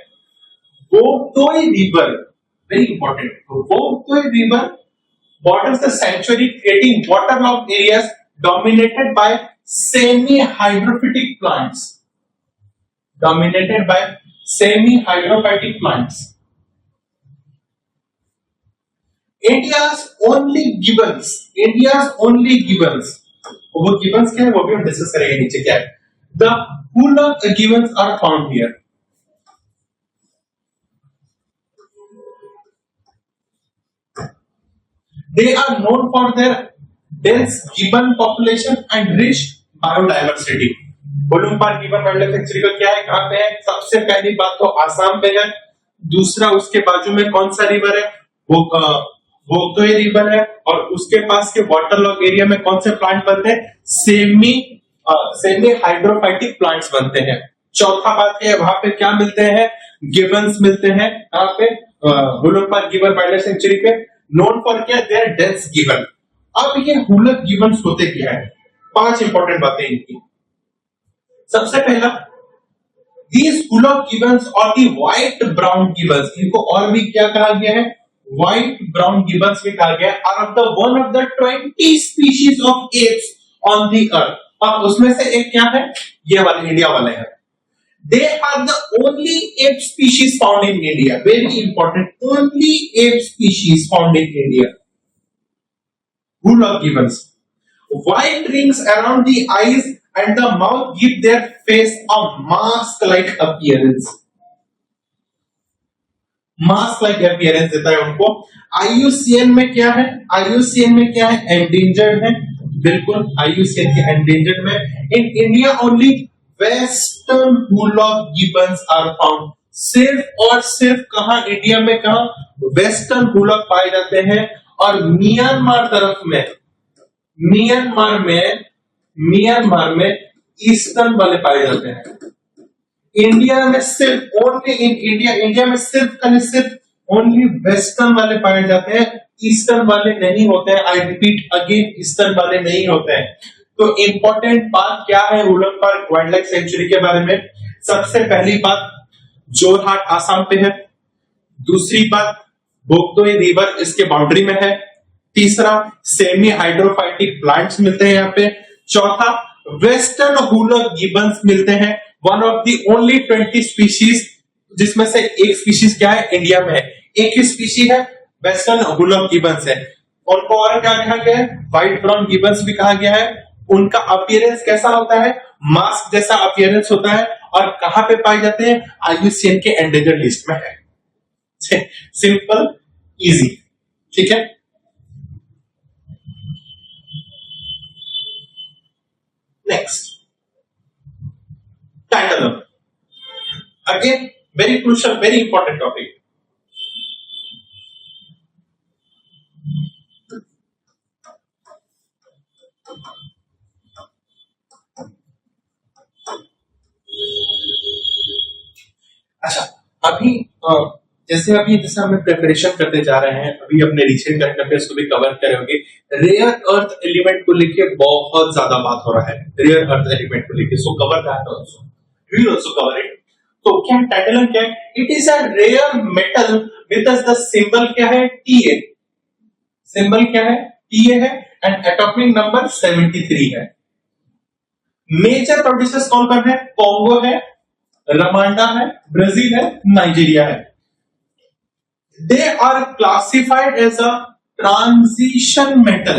Bogdoi river, very important, Bogdoi river borders the sanctuary, creating waterlogged areas dominated by semi-hydrophytic plants. Dominated by semi-hydrophytic plants. India's only gibbons, India's only gibbons, वो gibbons क्या है वो भी हम डिस्कस करेंगे नीचे क्या है। The hoolock gibbons are found here. They are known for their dense gibbon population and rich biodiversity. Hollongapar gibbon wild life sanctuary का क्या है, कहां पे है? सबसे पहली बात तो आसाम पे है, दूसरा उसके बाजू में कौन सा रिवर है, वो वोक्तोय रिवर है, और उसके पास के वाटर लॉग एरिया में कौन से प्लांट बनते हैं? सेमी हाइड्रोफाइटिक प्लांट्स बनते हैं। चौथा बात है वहां पे क्या मिलते हैं? गिबन्स मिलते हैं। कहां पे? वोलुम्पार गिबन वाइल्ड लाइफ सेंचुरी पे। नोन फॉर क्या? There dense gibbon. अब ये हूलक गिबन्स होते क्या है? 5 इंपॉर्टेंट बातें इनकी। सबसे पहला, these hula gibbons or the white brown gibbons, इनको और भी क्या कहा गया है? White brown gibbons भी कहा गया है, are of the one of the 20 species of apes on the earth। अब उसमें से एक क्या है? ये वाले इंडिया वाले हैं। They are the only ape species found in India. Very important, only ape species found in India. Hula gibbons. White rings around the eyes and the mouth give their face a mask-like appearance. Mask-like appearance देता है उनको। IUCN में क्या है? IUCN में क्या है? Endangered है, बिल्कुल IUCN के endangered में। In India only Western hoolock gibbons are found। सिर्फ और सिर्फ कहां? इंडिया में कहां? वेस्टर्न हुलक पाए जाते हैं, और म्यांमार तरफ में, म्यांमार में ईस्टर्न वाले पाए जाते हैं। इंडिया में सिर्फ ओनली इन इंडिया में सिर्फ ओनली वेस्टर्न वाले पाए जाते हैं, ईस्टर्न वाले नहीं होते हैं। आई रिपीट अगेन, ईस्टर्न वाले नहीं होते हैं। तो इंपॉर्टेंट बात क्या है woollen park wild life sanctuary के बारे में? सबसे पहली बात, जोरहाट आसाम पे है। दूसरी बात, बोगदोई रिवर इसके बाउंड्री में है। तीसरा, सेमी हाइड्रोफाइटिक प्लांट्स मिलते हैं यहाँ पे। चौथा, वेस्टर्न हुलक गिबन्स मिलते हैं, one of the only 20 species, जिसमें से एक स्पीशीज क्या है? इंडिया में है। एक ही स्पीशीज है वेस्टर्न हुलक गिबन्स है। उनको और क्या कहा गया है? व्हाइट ब्राउन गिबन्स भी कहा गया है। उनका अपीयरेंस कैसा होता है? मास्क जैसा अपीयरेंस होता है। और कहां पे पाए जाते हैं? IUCN के एंडेंजर्ड लिस्ट में है। सिंपल, इजी, ठीक है। Next, tantalum. Again very crucial, very important topic. अच्छा, जैसे हमें प्रिपरेशन करते जा रहे हैं, अभी अपने रिसेंट करंट अफेयर्स को भी कवर करेंगे। रेयर अर्थ एलिमेंट को लेके बहुत ज्यादा बात हो रहा है, रेयर अर्थ एलिमेंट को लेके, so cover that also, we will also cover it. तो क्या टैंटलम क्या है? It is a rare metal with the symbol क्या है? TA। सिंबल क्या है? TA है, एंड एटॉमिक नंबर 73 है। मेजर प्रोड्यूसर्स कौन कौन है? कॉन्गो है, रवांडा है, ब्राजील है, नाइजीरिया है। They are classified as a transition metal.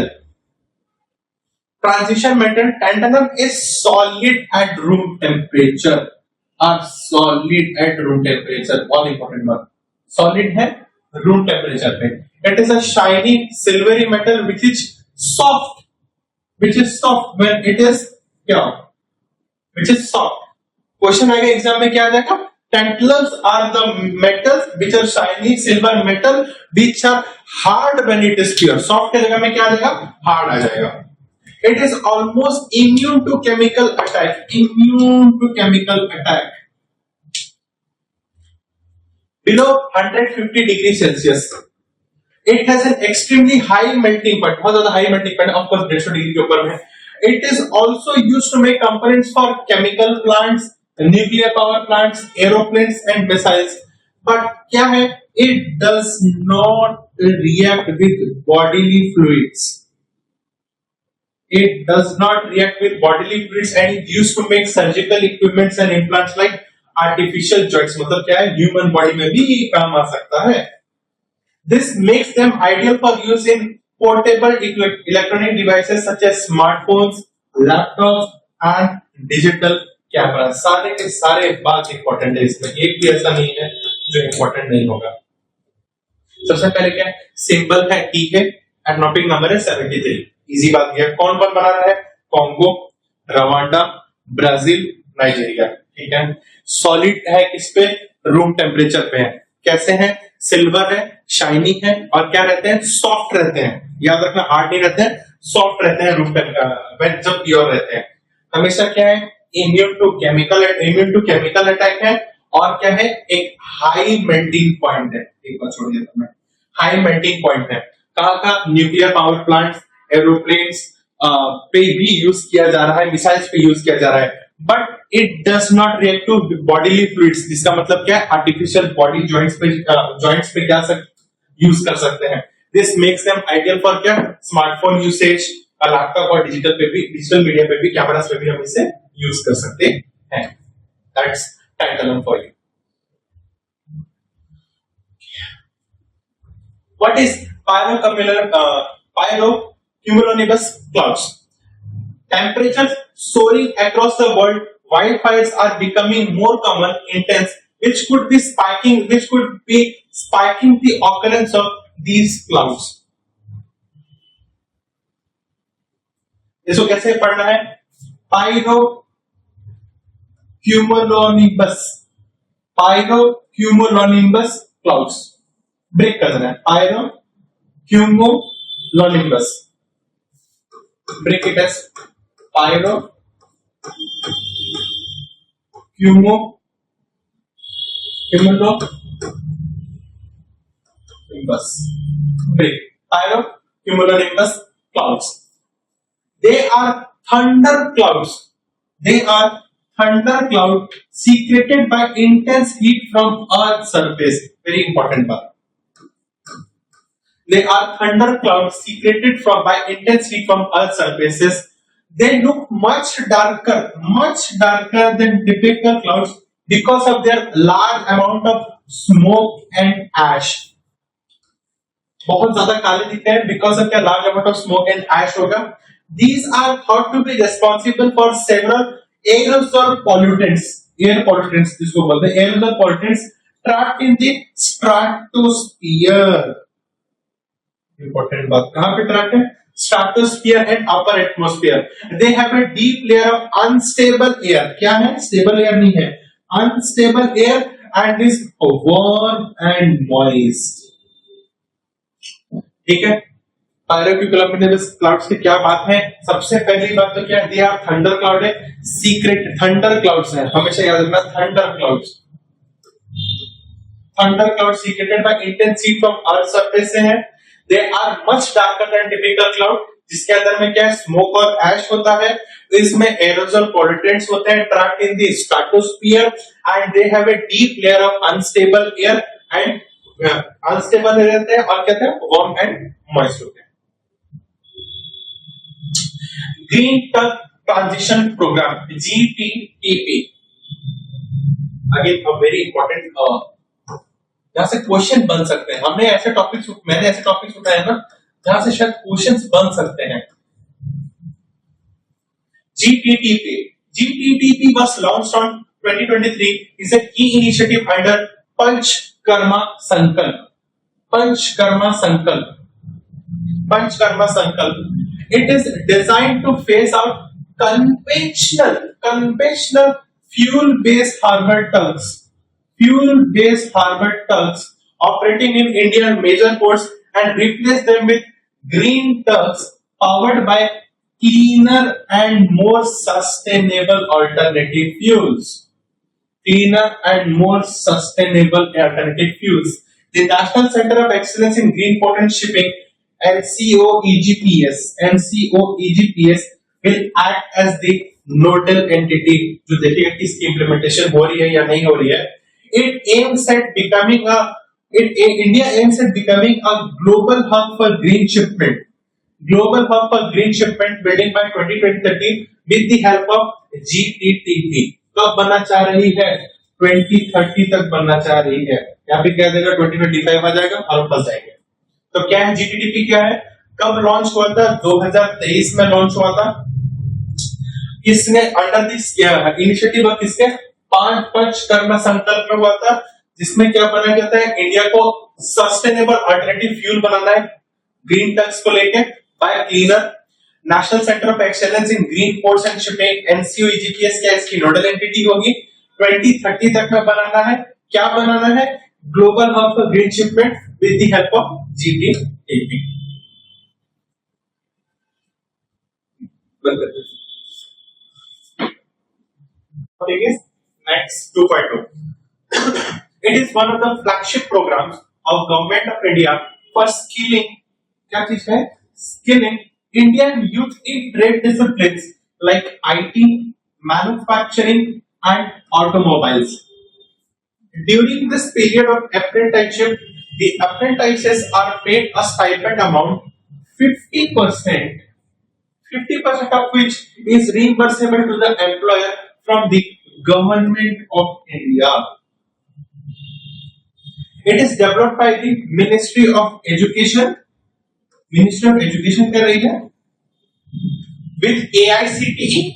Transition metal. Tantalum is solid at room temperature. Solid at room temperature. All important one. Solid है room temperature पे. It is a shiny silvery metal which is soft. When it is क्या? Which is soft. Question आएगा exam में, क्या आ जाएगा? Tantalums are the metals which are shiny silver metal which are hard when it is pure. Soft के जगह में क्या आ जाएगा? Hard आ जाएगा। It is almost immune to chemical attack. Immune to chemical attack. Below 150 degrees Celsius. It has an extremely high melting point. बहुत ज़्यादा high melting point, of course 150 degree के ऊपर में। It is also used to make components for chemical plants, nuclear power plants, aeroplanes and missiles. But क्या है? It does not react with bodily fluids. It does not react with bodily fluids and is used to make surgical equipments and implants like artificial joints. मतलब क्या है? Human body में भी काम आ सकता है। This makes them ideal for use in portable electronic devices such as smartphones, laptops and digital cameras. सारे के सारे बात इंपॉर्टेंट है, इसमें एक भी ऐसा नहीं है जो इंपॉर्टेंट नहीं होगा। सबसे पहले क्या सिंबल है टी है, एटनॉपिक नंबर है 73। इजी बात है। कौन कौन बना रहा है? Congo, Rwanda, Brazil, Nigeria. ठीक है। सॉलिड है किस पे? रूम टेम्परेचर पे है। कैसे है? सिल्वर है, शाइनी है और क्या रहते हैं? सॉफ्ट रहते हैं। याद रखना, हार्ड नहीं रहते हैं, सॉफ्ट रहते हैं रूम टेम्परेचर जब प्योर रहते हैं। हमेशा क्या है? इम्यून टू केमिकल अटैक है और क्या है? एक हाई मेल्टिंग पॉइंट है। एक बार छोड़ देता मैं, हाई मेल्टिंग पॉइंट है। कहां का? न्यूक्लियर पावर प्लांट, एरोप्लेन्स पे भी यूज किया जा रहा है, मिसाइल्स पे यूज किया जा रहा है। But it does not react to bodily fluids. जिसका मतलब क्या है? आर्टिफिशियल बॉडी जॉइंट्स पे क्या यूज कर सकते हैं। This makes them ideal for क्या? स्मार्टफोन यूसेज, लैपटॉप और डिजिटल मीडिया पे भी, कैमरास पे भी हम इसे यूज कर सकते हैं। That's tantalum for you. What is pyrocumulonimbus clouds? Temperatures soaring across the world, wildfires are becoming more common, intense, which could be spiking the occurrence of these clouds. इसको कैसे पढ़ना है? Pyrocumulonimbus clouds. ब्रेक कर देना है। Pyrocumulonimbus. Break it as Pyrocumulonimbus. Break. Pyrocumulonimbus clouds. They are thunder clouds. Thunder cloud secreted by intense heat from Earth's surface. Very important part. They are thunder clouds secreted by intense heat from Earth's surfaces. They look much darker than typical clouds because of their large amount of smoke and ash. बहुत ज्यादा काले दिखते हैं because of क्या? large amount of smoke and ash होगा। These are thought to be responsible for several aerosol pollutants, air pollutants जिसको बोलते हैं aerosol pollutants trapped in the stratosphere. Important बात, कहां पे trapped है? Stratosphere and upper atmosphere. They have a deep layer of unstable air. क्या है? Stable air नहीं है, unstable air and is warm and moist. ठीक है। Pyrocumulonimbus clouds की क्या बात है? सबसे पहली बात तो क्या है? They are thunder cloud है, secret thunder clouds है, हमेशा याद रखना thunder clouds secreted by intense heat from Earth's surface से है। They are much darker than typical cloud, जिसके अंदर में क्या है? स्मोक और एश होता है। इसमें एरोजल पोल्यूटेंट्स होते हैं trapped in the stratosphere and they have a deep layer of unstable air and unstable रहते हैं और कहते हैं warm and moist होते हैं। Green term transition programme GTTP, again a very important, यहां से क्वेश्चन बन सकते हैं। मैंने ऐसे टॉपिक्स उठाए ना जहां से शायद क्वेश्चंस बन सकते हैं। GTTP was launched on 2023 is a key initiative under panchakarma संकल्प। It is designed to phase out conventional fuel-based harbor tugs operating in Indian major ports and replace them with green tugs powered by cleaner and more sustainable alternative fuels. The National Center of Excellence in Green Port and Shipping, NCOEGPS will act as the nodal entity जो देखेगा कि इसकी implementation हो रही है या नहीं हो रही है। India aims at becoming a global hub for green shipment building by 2030 with the help of GTTP। कब बनना चाह रही है? 2030 तक बनना चाह रही है। यहाँ पे क्या देगा? 2025 आ जाएगा और फंस जाएंगे। तो क्या है जीटीडीपी, क्या है, कब लॉन्च हुआ था, 2023 में लॉन्च हुआ था। किसने अंडर दिस इनिशिएटिव किसके, 5 पंच कर्म संकल्प में हुआ था, जिसमें क्या बनाया जाता है, इंडिया को सस्टेनेबल अल्टरनेटिव फ्यूल बनाना है ग्रीन टैक्स को लेके by cleaner. National centre of excellence in green ports and shipping NCOEGPS क्या इसकी नोडल एंटिटी होगी, 2030 तक में बनाना है। क्या बनाना है, global hub for green shipment with the help of GTDP. Next 2.2. It is one of the flagship programs of Government of India for skilling. क्या चीज है, skilling Indian youth in trade disciplines like IT, manufacturing, and automobiles. During this period of apprenticeship, the apprentices are paid a stipend amount 50%, 50% of which is reimbursable to the employer from the Government of India. It is developed by the Ministry of Education. Ministry of Education कर रही है with AICTE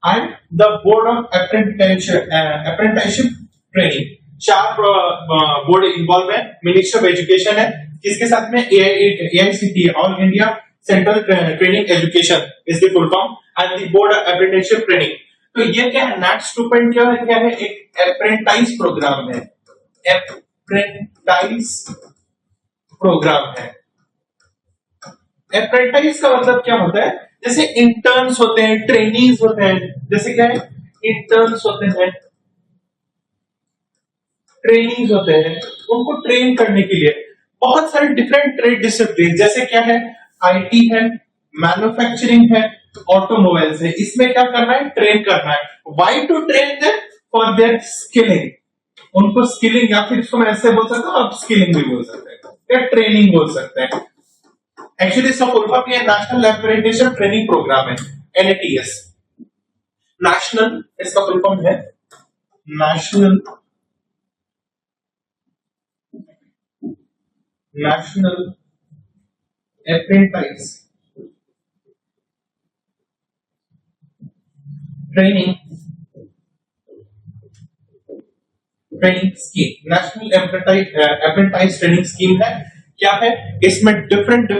and the Board of Apprenticeship Training. 4 board involve है, ministry of education है, जिसके साथ में AICTE all India central training education is the full form and the board of apprenticeship training. तो ये क्या है, नेक्स्ट 2 क्या है, एक अप्रेंटाइज प्रोग्राम है, अप्रेंटाइज प्रोग्राम है। अप्रेंटाइज का मतलब क्या होता है, जैसे इंटर्न्स होते हैं, ट्रेनीज होते हैं, जैसे क्या है, इंटर्न्स होते हैं, ट्रेनिंग होते हैं, उनको ट्रेन करने के लिए बहुत सारे डिफरेंट ट्रेड डिसिप्लिन, जैसे क्या है, आईटी है, मैन्युफैक्चरिंग है, ऑटोमोबाइल्स है, इसमें क्या करना है, ट्रेन करना है। Why to train them, for their skilling, उनको स्किलिंग, या फिर इसको मैं ऐसे बोल सकता हूँ, आप स्किलिंग भी बोल सकते हैं या ट्रेनिंग बोल सकते हैं। एक्चुअली इसका फुल फॉर्म ये नेशनल अप्रेंटिसशिप ट्रेनिंग प्रोग्राम है, NATS। नेशनल, इसका फुल फॉर्म है national apprentice training scheme, national apprentice training scheme है। क्या है, इसमें डिफरेंट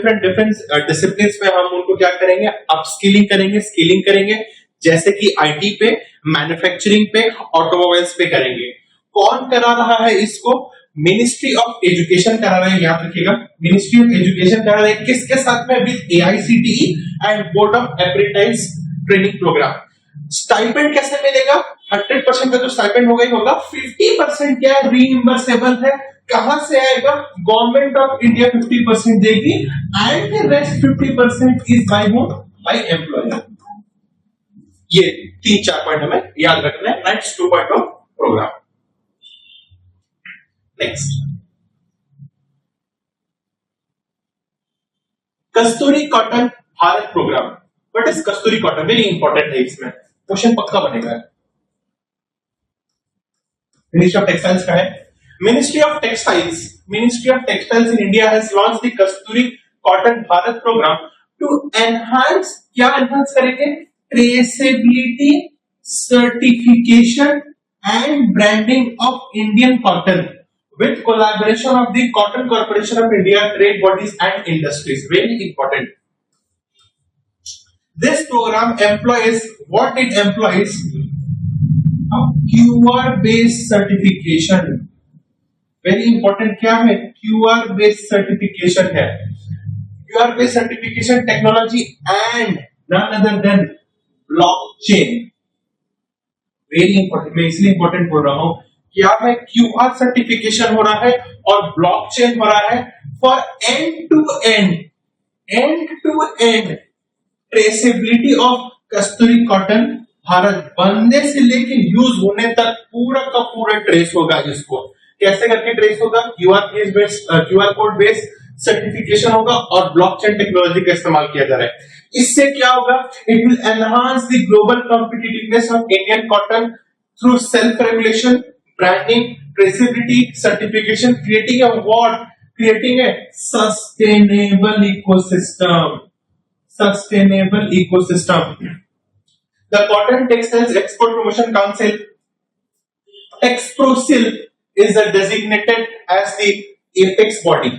डिसिप्लिन पे हम उनको क्या करेंगे, अपस्किलिंग करेंगे, स्किलिंग करेंगे, जैसे कि आईटी पे, मैन्युफैक्चरिंग पे, ऑटोमोबाइल्स पे करेंगे। कौन करा रहा है इसको, मिनिस्ट्री ऑफ एजुकेशन करा रहा है, याद रखिएगा, मिनिस्ट्री ऑफ एजुकेशन करा रहा है, किसके साथ में, with AICTE and board of apprentice training program. Stipend कैसे मिलेगा, 100% का तो स्टाइपेंड होगा ही होगा, 50% क्या रीइंबर्सेबल है, कहां से आएगा, गवर्नमेंट ऑफ इंडिया 50% देगी and the rest 50% is by home, by employer. ये 3-4 पॉइंट हमें याद रखना है next 2.0 program. Next, Kasturi cotton Bharat program. What is Kasturi cotton, very important है, इसमें क्वेश्चन पक्का बनेगा। मिनिस्ट्री ऑफ टेक्सटाइल्स का है, ministry of textiles in India has launched the Kasturi cotton Bharat program to enhance, क्या एनहांस करेंगे, traceability, certification and branding of Indian cotton with collaboration of the Cotton Corporation of India, trade bodies and industries. Very important. This program employs, what it employs, a QR based certification. Very important, क्या है, QR based certification है, QR based certification technology and none other than blockchain. Very important, मैं इसलिए important बोल रहा हूँ, क्या है, QR सर्टिफिकेशन हो रहा है और ब्लॉकचेन हो रहा है for end to end traceability of Kasturi cotton Bharat, बनने से लेके यूज होने तक पूरा का पूरा ट्रेस होगा। इसको कैसे करके ट्रेस होगा, QR कोड बेस्ड सर्टिफिकेशन होगा और ब्लॉकचेन टेक्नोलॉजी का इस्तेमाल किया जा रहा है। इससे क्या होगा? It will enhance the global competitiveness of Indian cotton through self regulation, branding, traceability, certification, creating a what? Creating a sustainable ecosystem. Sustainable ecosystem. The Cotton Textiles Export Promotion Council, Texprocil, is designated as the apex body.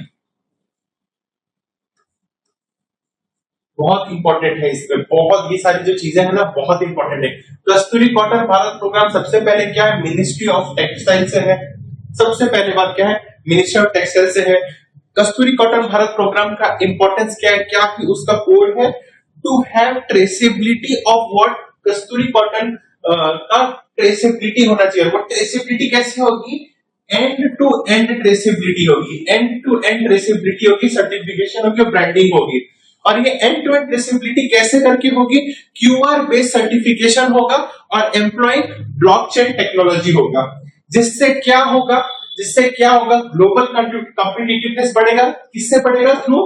बहुत important है इसमें, बहुत ये सारी जो चीजें हैं ना बहुत इंपॉर्टेंट है. कस्तूरी कॉटन भारत प्रोग्राम सबसे पहले क्या है? मिनिस्ट्री ऑफ टेक्सटाइल से है. सबसे पहले बात क्या है? मिनिस्ट्री ऑफ टेक्सटाइल से है. कस्तूरी कॉटन भारत प्रोग्राम का इंपॉर्टेंस क्या है? क्या कि उसका गोल है to have traceability of what? Kasturi cotton का ट्रेसेबिलिटी होना चाहिए. वो ट्रेसेबिलिटी कैसे होगी? एंड टू एंड ट्रेसेबिलिटी होगी. एंड टू एंड ट्रेसेबिलिटी होगी, सर्टिफिकेशन होगी, ब्रांडिंग होगी. और ये एंड टू एंड ट्रेसेबिलिटी कैसे करके होगी? क्यूआर बेस्ड सर्टिफिकेशन होगा और एम्प्लॉइंग ब्लॉकचेन टेक्नोलॉजी होगा. जिससे क्या होगा? ग्लोबल कॉम्पिटिटिवनेस बढ़ेगा. किससे बढ़ेगा? Through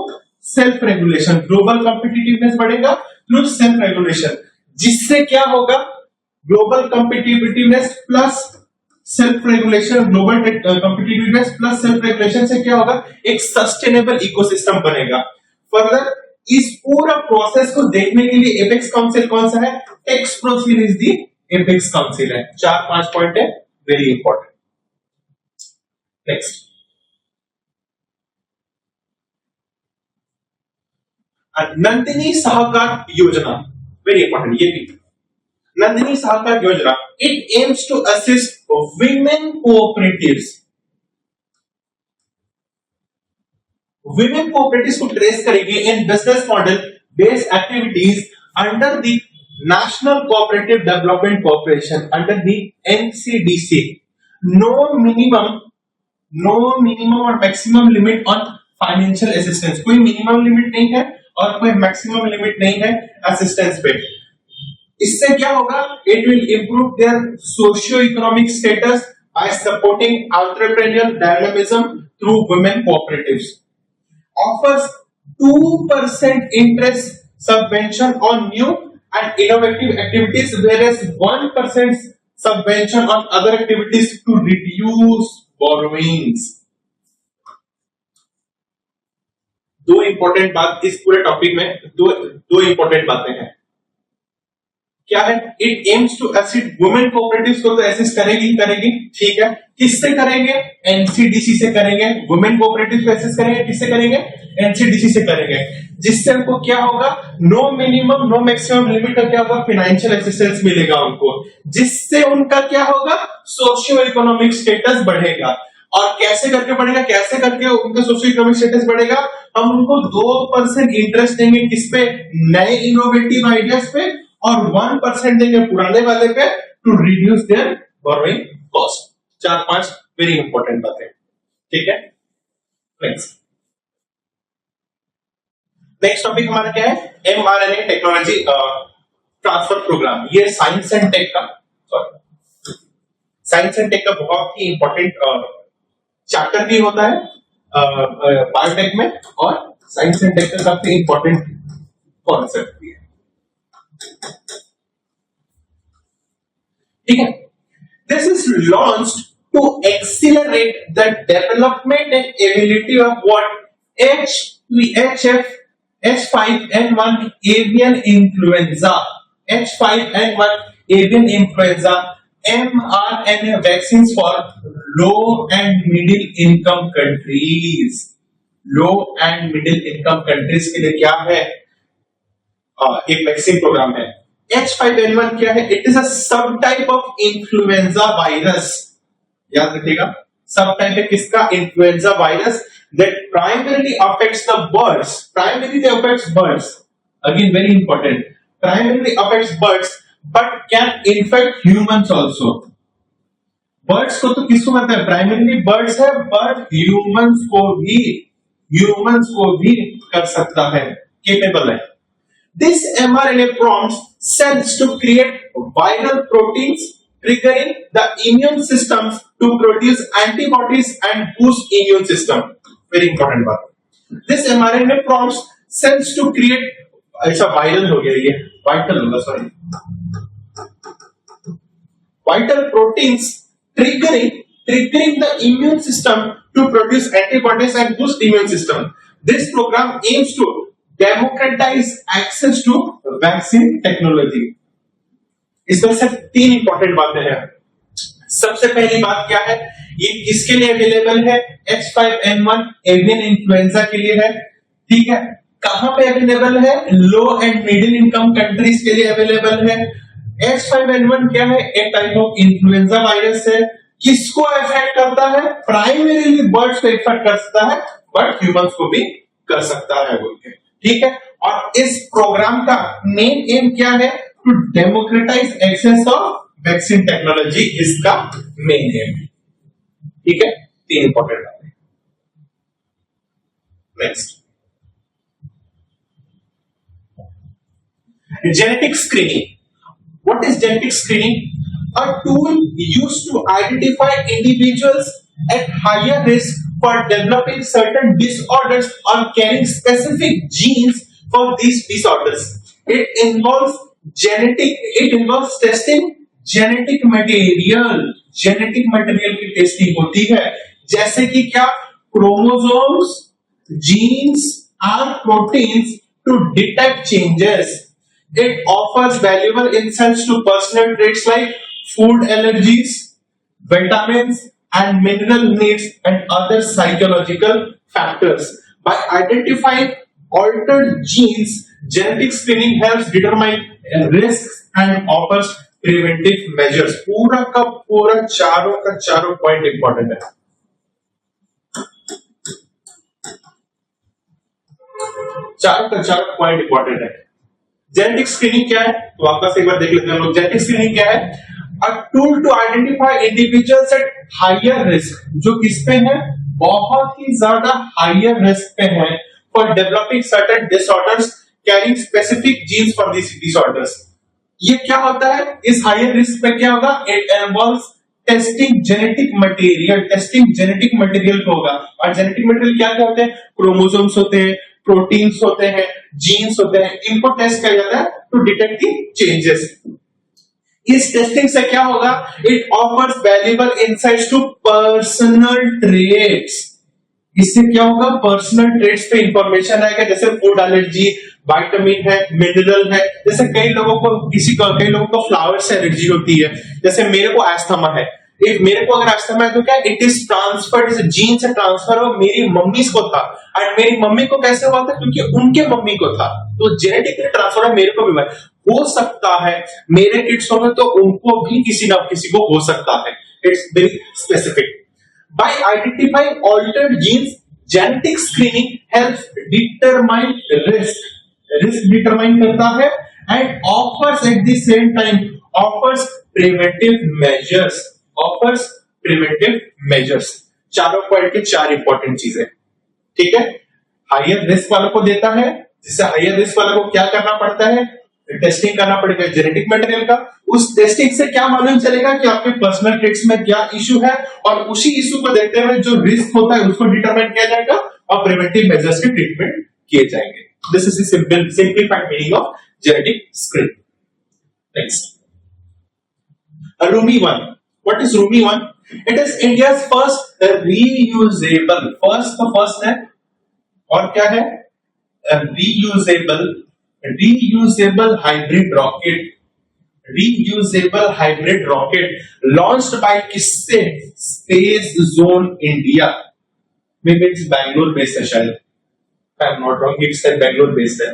self regulation. Global competitiveness बढ़ेगा थ्रू सेल्फ रेगुलेशन. जिससे क्या होगा? Global competitiveness plus self regulation. Global competitiveness plus self regulation से क्या होगा? एक सस्टेनेबल इकोसिस्टम बनेगा. फर्दर इस पूरा प्रोसेस को देखने के लिए एपेक्स काउंसिल कौन सा है? Texprocil is the apex council है. 4-5 पॉइंट है, very important. Next, Nandini Sahakar Yojana, very important. ये भी Nandini Sahakar Yojana, it aims to assist women cooperatives. Women cooperatives को ट्रेस करेंगे in business model based activities under the national cooperative development corporation, under the NCDC. No minimum और maximum limit on financial assistance. कोई minimum limit नहीं है और कोई maximum limit नहीं है असिस्टेंस पे. इससे क्या होगा? It will improve there socio economic status bye supporting entrepreneurial dynamism through women cooperatives. Offers 2% interest subvention on new and innovative activities, whereas 1% subvention on other activities to reduce borrowings. दो important बात इस पूरे topic में, दो important बातें हैं. क्या है? It aims to assist women cooperatives को तो असिस्ट करेगी, ठीक है. किससे करेंगे? एनसीडीसी से करेंगे. वुमेन कोऑपरेटिव्स को असिस्ट करेंगे. किससे करेंगे? एनसीडीसी से करेंगे. जिससे उनको क्या होगा? No minimum no maximum limit का क्या होगा? फाइनेंशियल असिस्टेंस मिलेगा उनको. जिससे उनका क्या होगा? सोशियो इकोनॉमिक स्टेटस बढ़ेगा. और कैसे करके बढ़ेगा? कैसे करके उनका सोशियो इकोनॉमिक स्टेटस बढ़ेगा? हम उनको 2% इंटरेस्ट देंगे. किस पे? नए इनोवेटिव आइडियाज पे. और 1% देंगे पुराने वाले पे to reduce their borrowing cost. 4-5 very important बातें, ठीक है. नेक्स्ट टॉपिक हमारा क्या है? mRNA technology transfer program. ये साइंस एंड टेक का बहुत ही इंपॉर्टेंट चैप्टर भी होता है बायोटेक में, और साइंस एंड टेक का काफी इंपॉर्टेंट कॉन्सेप्ट भी है, ठीक है. This is launched to accelerate the development and ability of what? H5N1 avian influenza, mRNA vaccines for low and middle income countries. Low and middle income countries के लिए क्या है? एक वैक्सीन प्रोग्राम है. H5N1 क्या है? इट इज अ सब type of influenza virus. याद रखिएगा, सब टाइप है किसका? Influenza virus that primarily affects the birds. Primarily they affects birds. Again, very important. Primarily affects birds, but can infect humans also. Birds को तो किसको कहते हैं? Primarily birds है, but humans को भी कर सकता है, capable है. This mRNA prompts cells to create viral proteins, triggering the immune systems to produce antibodies and boost immune system. Very important part. This mRNA prompts cells to create ऐसा viral हो गया, ये वाइटल होगा, sorry, vital proteins triggering the immune system to produce antibodies and boost immune system. This program aims to democratize access to vaccine technology. इसमें सिर्फ 3 important बातें हैं। सबसे पहली बात क्या है, ये किसके लिए अवेलेबल है? H5N1 एवियन इन्फ्लुएंजा के लिए है, ठीक है। कहां पे अवेलेबल है? लो एंड मिडिल इनकम कंट्रीज के लिए अवेलेबल है। H5N1 क्या है? एक टाइप ऑफ इन्फ्लुएंजा वायरस है। किसको इफेक्ट करता है? प्राइमरीली बर्ड्स को इफेक्ट करता है, बट ह्यूमंस को भी कर सकता है बोल के, ठीक है। और इस प्रोग्राम का मेन एम क्या है? To democratize access of vaccine technology, इसका मेन एम है, ठीक है। 3 इंपॉर्टेंट बातें। Next, genetic screening. What is genetic screening? A tool used to identify individuals at higher risk for developing certain disorders or carrying specific genes for these disorders. It involves testing genetic material. Genetic material की testing होती है, जैसे कि क्या? Chromosomes, jeans और proteins to detect changes. It offers valuable insights to personal traits like food allergies, vitamins and mineral needs and other psychological factors. By identifying altered genes, genetic screening helps determine risks and offers preventive measures. पूरा का पूरा चारों point important है। चारों point important है। Genetic screening क्या है, तो वापस एक बार देख लेते हैं हम लोग। जेनेटिक स्क्रीनिंग क्या है? A tool to identify individuals at higher risk, जो किस पे है? बहुत ही ज्यादा हायर रिस्क पे है, for developing certain disorders carrying specific genes for this disorders. ये क्या होता है? इस हायर रिस्क पे क्या होगा? It involves testing genetic material. Testing genetic material को होगा, और जेनेटिक मटेरियल क्या क्या होते हैं? क्रोमोसोम्स होते हैं, प्रोटीन्स होते हैं, जीन्स होते हैं। इनको टेस्ट किया जाता है टू डिटेक्ट दी चेंजेस। इस टेस्टिंग से क्या होगा? It offers valuable insights to personal traits. इससे क्या होगा? पर्सनल ट्रेट्स पे इंफॉर्मेशन आएगा, जैसे फूड एलर्जी, विटामिन है, मिनरल है। जैसे कई लोगों को फ्लावर से एलर्जी होती है, जैसे मेरे को एस्थमा है। मेरे को अगर एस्थमा है तो क्या? इट इज ट्रांसफर्ड, जीन से ट्रांसफर हो, मेरी मम्मी को था, और मेरी मम्मी को कैसे हुआ था? क्योंकि उनके मम्मी को था, तो जेनेटिकली ट्रांसफर है, मेरे को भी हो सकता है। मेरे किड्स होंगे तो उनको भी किसी ना किसी को हो सकता है। It's very specific. By identifying altered genes, genetic screening helps determine risk determine करता है, and offers at the same time offers preventive measures. चारों पॉइंट के 4 इंपॉर्टेंट चीजें, ठीक है। हायर रिस्क वालों को देता है, जिससे हायर रिस्क वालों को क्या करना पड़ता है? टेस्टिंग करना पड़ेगा जेनेटिक मटेरियल का। उस टेस्टिंग से क्या मालूम चलेगा कि आपके पर्सनल ट्रेट्स में क्या इश्यू है, और उसी इश्यू को देखते हुए जो रिस्क होता है उसको डिटरमाइन किया जाएगा, और प्रिवेंटिव मेजर्स के ट्रीटमेंट किए जाएंगे। This is simplified meaning of genetic screening. Next, Rumi-1. What is Rumi-1? It is India's first reusable, first है, और क्या है? reusable hybrid rocket launched by किससे? Space Zone India। Maybe it's Bangalore based है शायद, if I'm not wrong, it's Bangalore based है।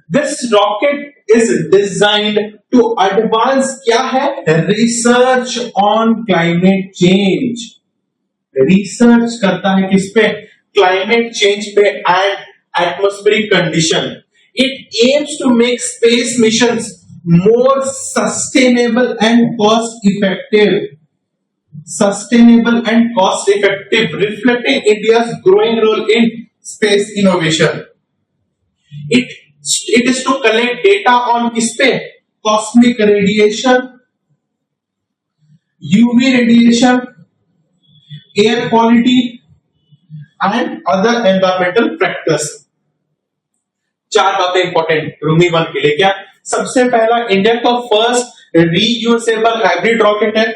This rocket is designed to advance क्या है? Research on climate change। Research करता है किस पे? क्लाइमेट चेंज पे and atmospheric condition. It aims to make space missions more sustainable and cost effective, reflecting India's growing role in space innovation. It is to collect data on किस पे? Cosmic radiation, UV radiation, air quality and other environmental factors। चार बातें important Rumi 1 के लिए। क्या? सबसे पहला, India का फर्स्ट रीयूजेबल हाइब्रिड रॉकेट है।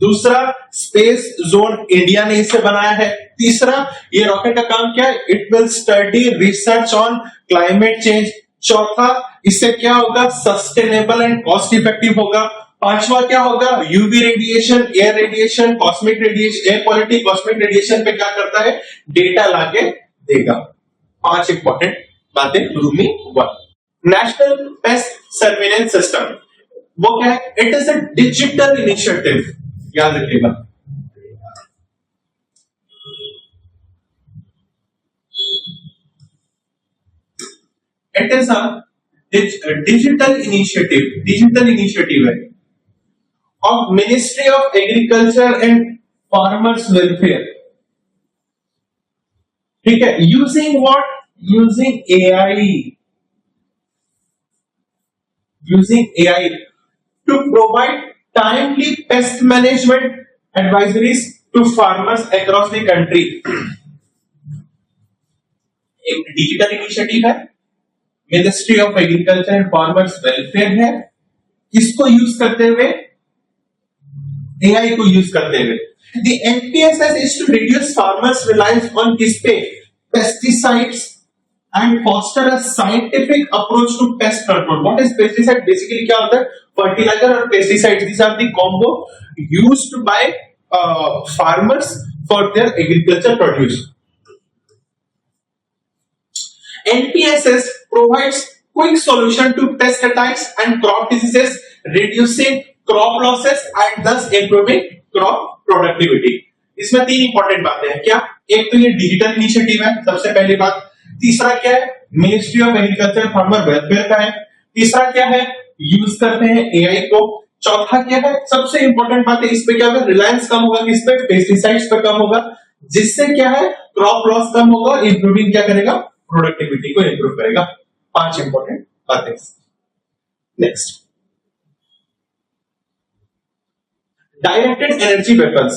दूसरा, स्पेस जोन इंडिया ने इसे बनाया है। तीसरा, ये रॉकेट का काम क्या है? It will study research on climate change. चौथा, इससे क्या होगा? सस्टेनेबल एंड कॉस्ट इफेक्टिव होगा। पांचवा क्या होगा? UV radiation, air radiation, cosmic radiation, air quality, cosmic radiation पे क्या करता है? डेटा लाके देगा। 5 इंपॉर्टेंट बातें Rumi 1। National paste surveillance system, वो क्या है? It is a digital initiative, याद रखिएगा। It is a digital initiative है of Ministry of Agriculture and Farmers Welfare, ठीक है? Using what? Using AI to provide timely pest management advisories to farmers across the country. एक digital initiative है, ministry of agriculture and farmers welfare है। किसको use करते हुए? AI को use करते हुए। The NPSS is to reduce farmers' reliance on किस पे? Pesticides and foster a scientific approach to pest control. What is pesticide? Basically क्या होता है? Fertilizer और pesticides. These are the combo used by farmers for their agriculture produce. NPSS provides quick solution to pest attacks and crop diseases, reducing crop losses and thus improving crop productivity. इसमें 3 important बातें हैं। क्या? एक तो ये digital initiative है, सबसे पहली बात। तीसरा क्या है? Ministry of agriculture farmer welfare का है। तीसरा क्या है? यूज करते हैं AI को। चौथा क्या है? सबसे इंपॉर्टेंट बात है, इस पे क्या होगा? रिलायंस कम होगा, किस पे? पेस्टिसाइड्स पे कम होगा, जिससे क्या है? क्रॉप लॉस कम होगा, इंप्रूविंग क्या करेगा? प्रोडक्टिविटी को इंप्रूव करेगा। 5 इंपॉर्टेंट बातें। Next, directed energy weapons.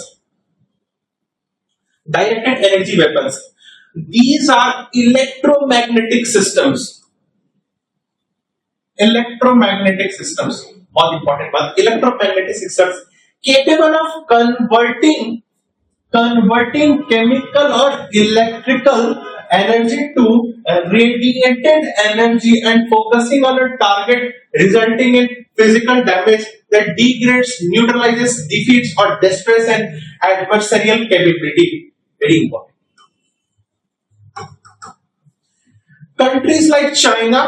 These are electromagnetic systems. बहुत इंपॉर्टेंट बात। Electromagnetic systems capable of converting chemical or electrical energy to radiated energy and focusing on a target, resulting in physical damage that degrades, neutralizes, defeats or destroys an adversarial capability. Very important. Countries like China,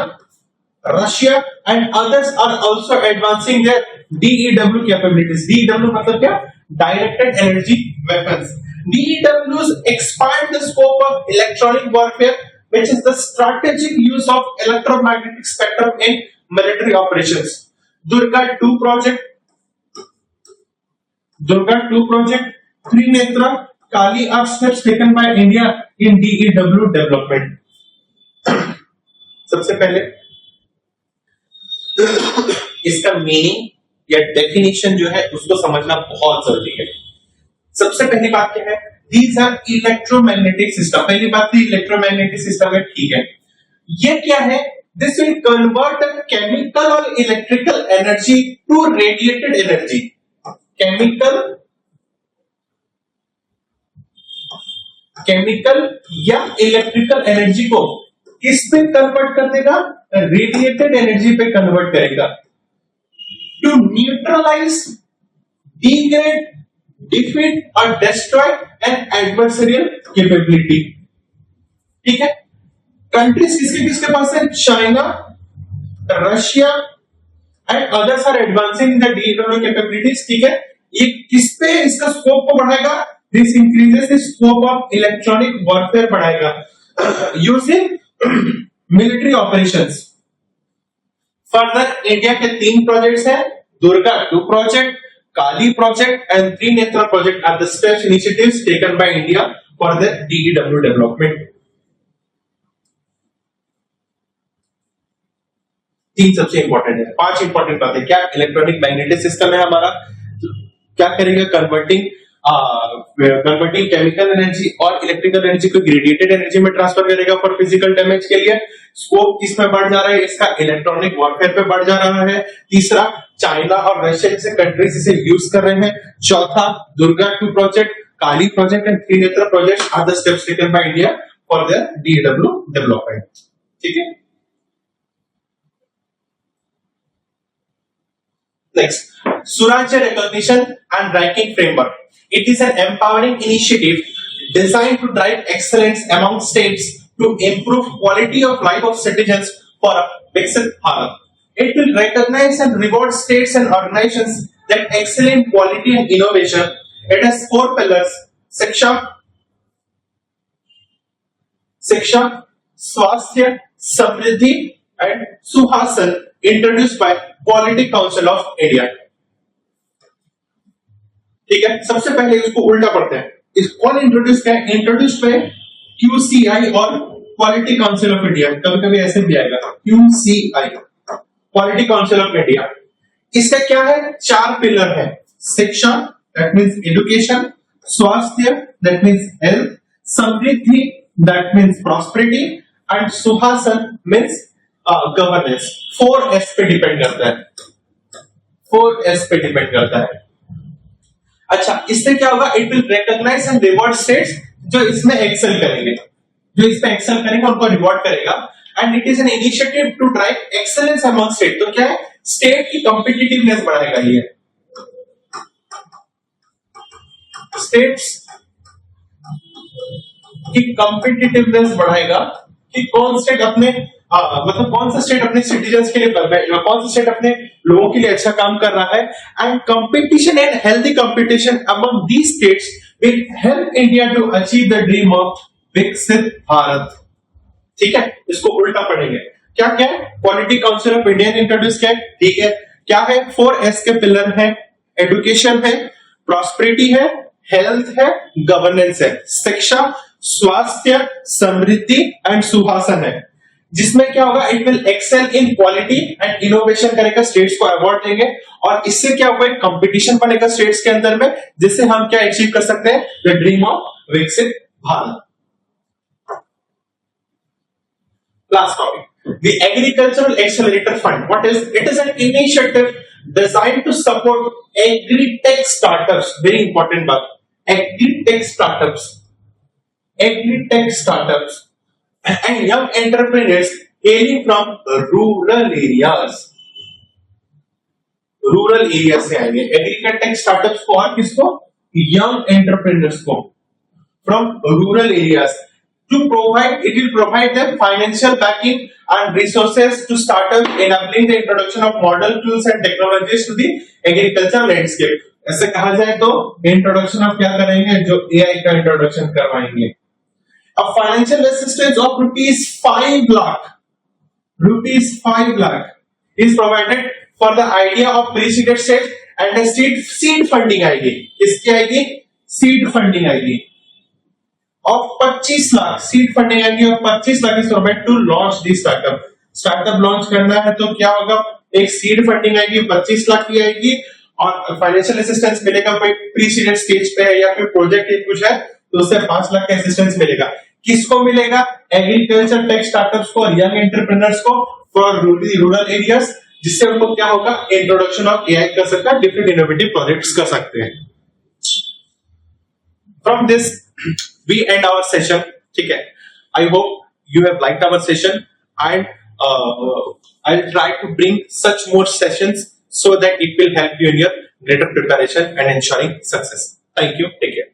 Russia and others are also advancing their DEW capabilities. DEW मतलब क्या? Directed energy weapons. DEWs expand the scope of electronic warfare, which is the strategic use of electromagnetic spectrum in military operations. Durga 2 project, Trinetra, Kali are steps taken by India in DEW development. सबसे पहले इसका meaning या definition जो है उसको समझना बहुत जरूरी है। सबसे पहली बात क्या है? These are electromagnetic system. पहली बात तो इलेक्ट्रोमैग्नेटिक सिस्टम है, ठीक है। ये क्या है? This will convert a chemical or electrical energy to radiated energy. Chemical या इलेक्ट्रिकल एनर्जी को किस पे कन्वर्ट कर देगा? रेडिएटेड एनर्जी पे कन्वर्ट करेगा। टू न्यूट्रलाइज, डिग्रेड, डिफीट और डिस्ट्रॉय एन एडवर्सरियल कैपेबिलिटी। ठीक है। कंट्रीज किसके किसके पास है? China, Russia and others are advancing in the DEW capabilities. ठीक है। ये किस पे इसका स्कोप को बढ़ाएगा? This increases the scope of electronic warfare बढ़ाएगा using military operations. Further India के 3 प्रोजेक्ट्स हैं, Durga 2 project, Kali project and Trinetra project are the steps initiatives taken by India for the DEW development. 3 सबसे इंपॉर्टेंट है। 5 इंपॉर्टेंट बातें क्या? Electronic magnetic system है हमारा, क्या करेगा? कन्वर्टिंग कन्वर्टिंग केमिकल एनर्जी और इलेक्ट्रिकल एनर्जी को ग्रेडिएटेड एनर्जी में ट्रांसफर करेगा फॉर फिजिकल डैमेज के लिए। स्कोप इसमें बढ़ जा रहा है, इसका इलेक्ट्रॉनिक वॉरफेयर पे बढ़ जा रहा है। तीसरा, चाइना और रशिया जैसे कंट्रीज इसे यूज कर रहे हैं। चौथा, Durga 2 project, Kali project and Trinetra project are the steps taken by India for their D W development. ठीक है, next, Surajya Recognition and Ranking Framework. It is an empowering initiative designed to drive excellence among states to improve quality of life of citizens for a Viksit Bharat. It will recognize and reward states and organizations that excel in quality and innovation. It has 4 pillars: Shiksha, Swasthya, Samriddhi and Suhasan, introduced by Quality Council of India. ठीक है, सबसे पहले इसको उल्टा पढ़ते हैं। इस कौन इंट्रोड्यूस किया है? इंट्रोड्यूस बाय QCI और क्वालिटी काउंसिल ऑफ इंडिया। कभी कभी ऐसे भी आएगा QCI, quality council of India. इसका क्या है? 4 पिलर है। शिक्षा, दैट मींस एजुकेशन, स्वास्थ्य, दैट मींस हेल्थ, समृद्धि, दैट मींस प्रॉस्पेरिटी एंड सुहासन मींस गवर्नेंस। 4S पे डिपेंड करता है, 4S पे डिपेंड करता है। अच्छा, इससे क्या होगा? It will recognize and reward states जो इसमें एक्सेल करेंगे, जो इसमें एक्सेल करेंगे उनको रिवॉर्ड करेगा। And it is an initiative to drive excellence among state. तो क्या है? स्टेट की कॉम्पिटिटिवनेस बढ़ाएगा ये, स्टेट्स की कॉम्पिटिटिवनेस बढ़ाएगा कि कौन स्टेट अपने मतलब कौन सा स्टेट अपने सिटीजन्स के लिए, कौन सा स्टेट अपने लोगों के लिए अच्छा काम कर रहा है। And competition and healthy competition among these states will help India to achieve the dream of विकसित भारत। ठीक है, इसको उल्टा पढ़ेंगे। क्या क्या है? क्वालिटी काउंसिल ऑफ इंडिया ने इंट्रोड्यूस किया। ठीक है, क्या है? 4S के पिलर है। एजुकेशन है, प्रॉस्पेरिटी है, हेल्थ है, गवर्नेंस है, शिक्षा, स्वास्थ्य, समृद्धि एंड सुहासन है। जिसमें क्या होगा? It will excel in quality and innovation करेगा, स्टेट्स को अवार्ड देंगे और इससे क्या होगा? एक कंपटीशन बनेगा स्टेट्स के अंदर में, जिससे हम क्या अचीव कर सकते हैं? द ड्रीम ऑफ विकसित Bharat. Last topic, the Agricultural Accelerator Fund. What is? It is an initiative designed to support agri-tech startups. Very important बात, agri-tech startups and young entrepreneurs hailing from rural areas. Rural area से आएंगे agritech startups को और किसको? Young entrepreneurs को from rural areas. To provide, it will provide them financial backing and resources to startups, enabling the introduction of modern tools and technologies to the agricultural landscape. ऐसे कहा जाए तो introduction of क्या करेंगे? जो AI का introduction करवाएंगे। A financial assistance of ₹5 lakh is provided for the idea of pre-seeded stage and a seed funding आएगी। इसकी आएगी seed funding आएगी और 25 लाख सीड फंडिंग आएगी और 25 lakh is provide to launch the startup. Startup launch करना है तो क्या होगा? एक सीड फंडिंग आएगी 25 लाख की आएगी और फाइनेंशियल असिस्टेंस मिलेगा। कोई प्री सीडेड स्टेज पे है या फिर प्रोजेक्ट कुछ है तो उससे 5 लाख का असिस्टेंस मिलेगा। किसको मिलेगा? एग्रीकल्चर टेक स्टार्टअप्स को और यंग एंटरप्रेन्योर्स को फॉर रूरल एरियाज, जिससे उनको क्या होगा? इंट्रोडक्शन ऑफ एआई कर सकता है, डिफरेंट इनोवेटिव प्रोजेक्ट्स कर सकते हैं। From this we end our session. ठीक है, I hope you have liked our session and I'll try to bring such more sessions so that it will help you in your greater preparation and ensuring success. Thank you. Take care.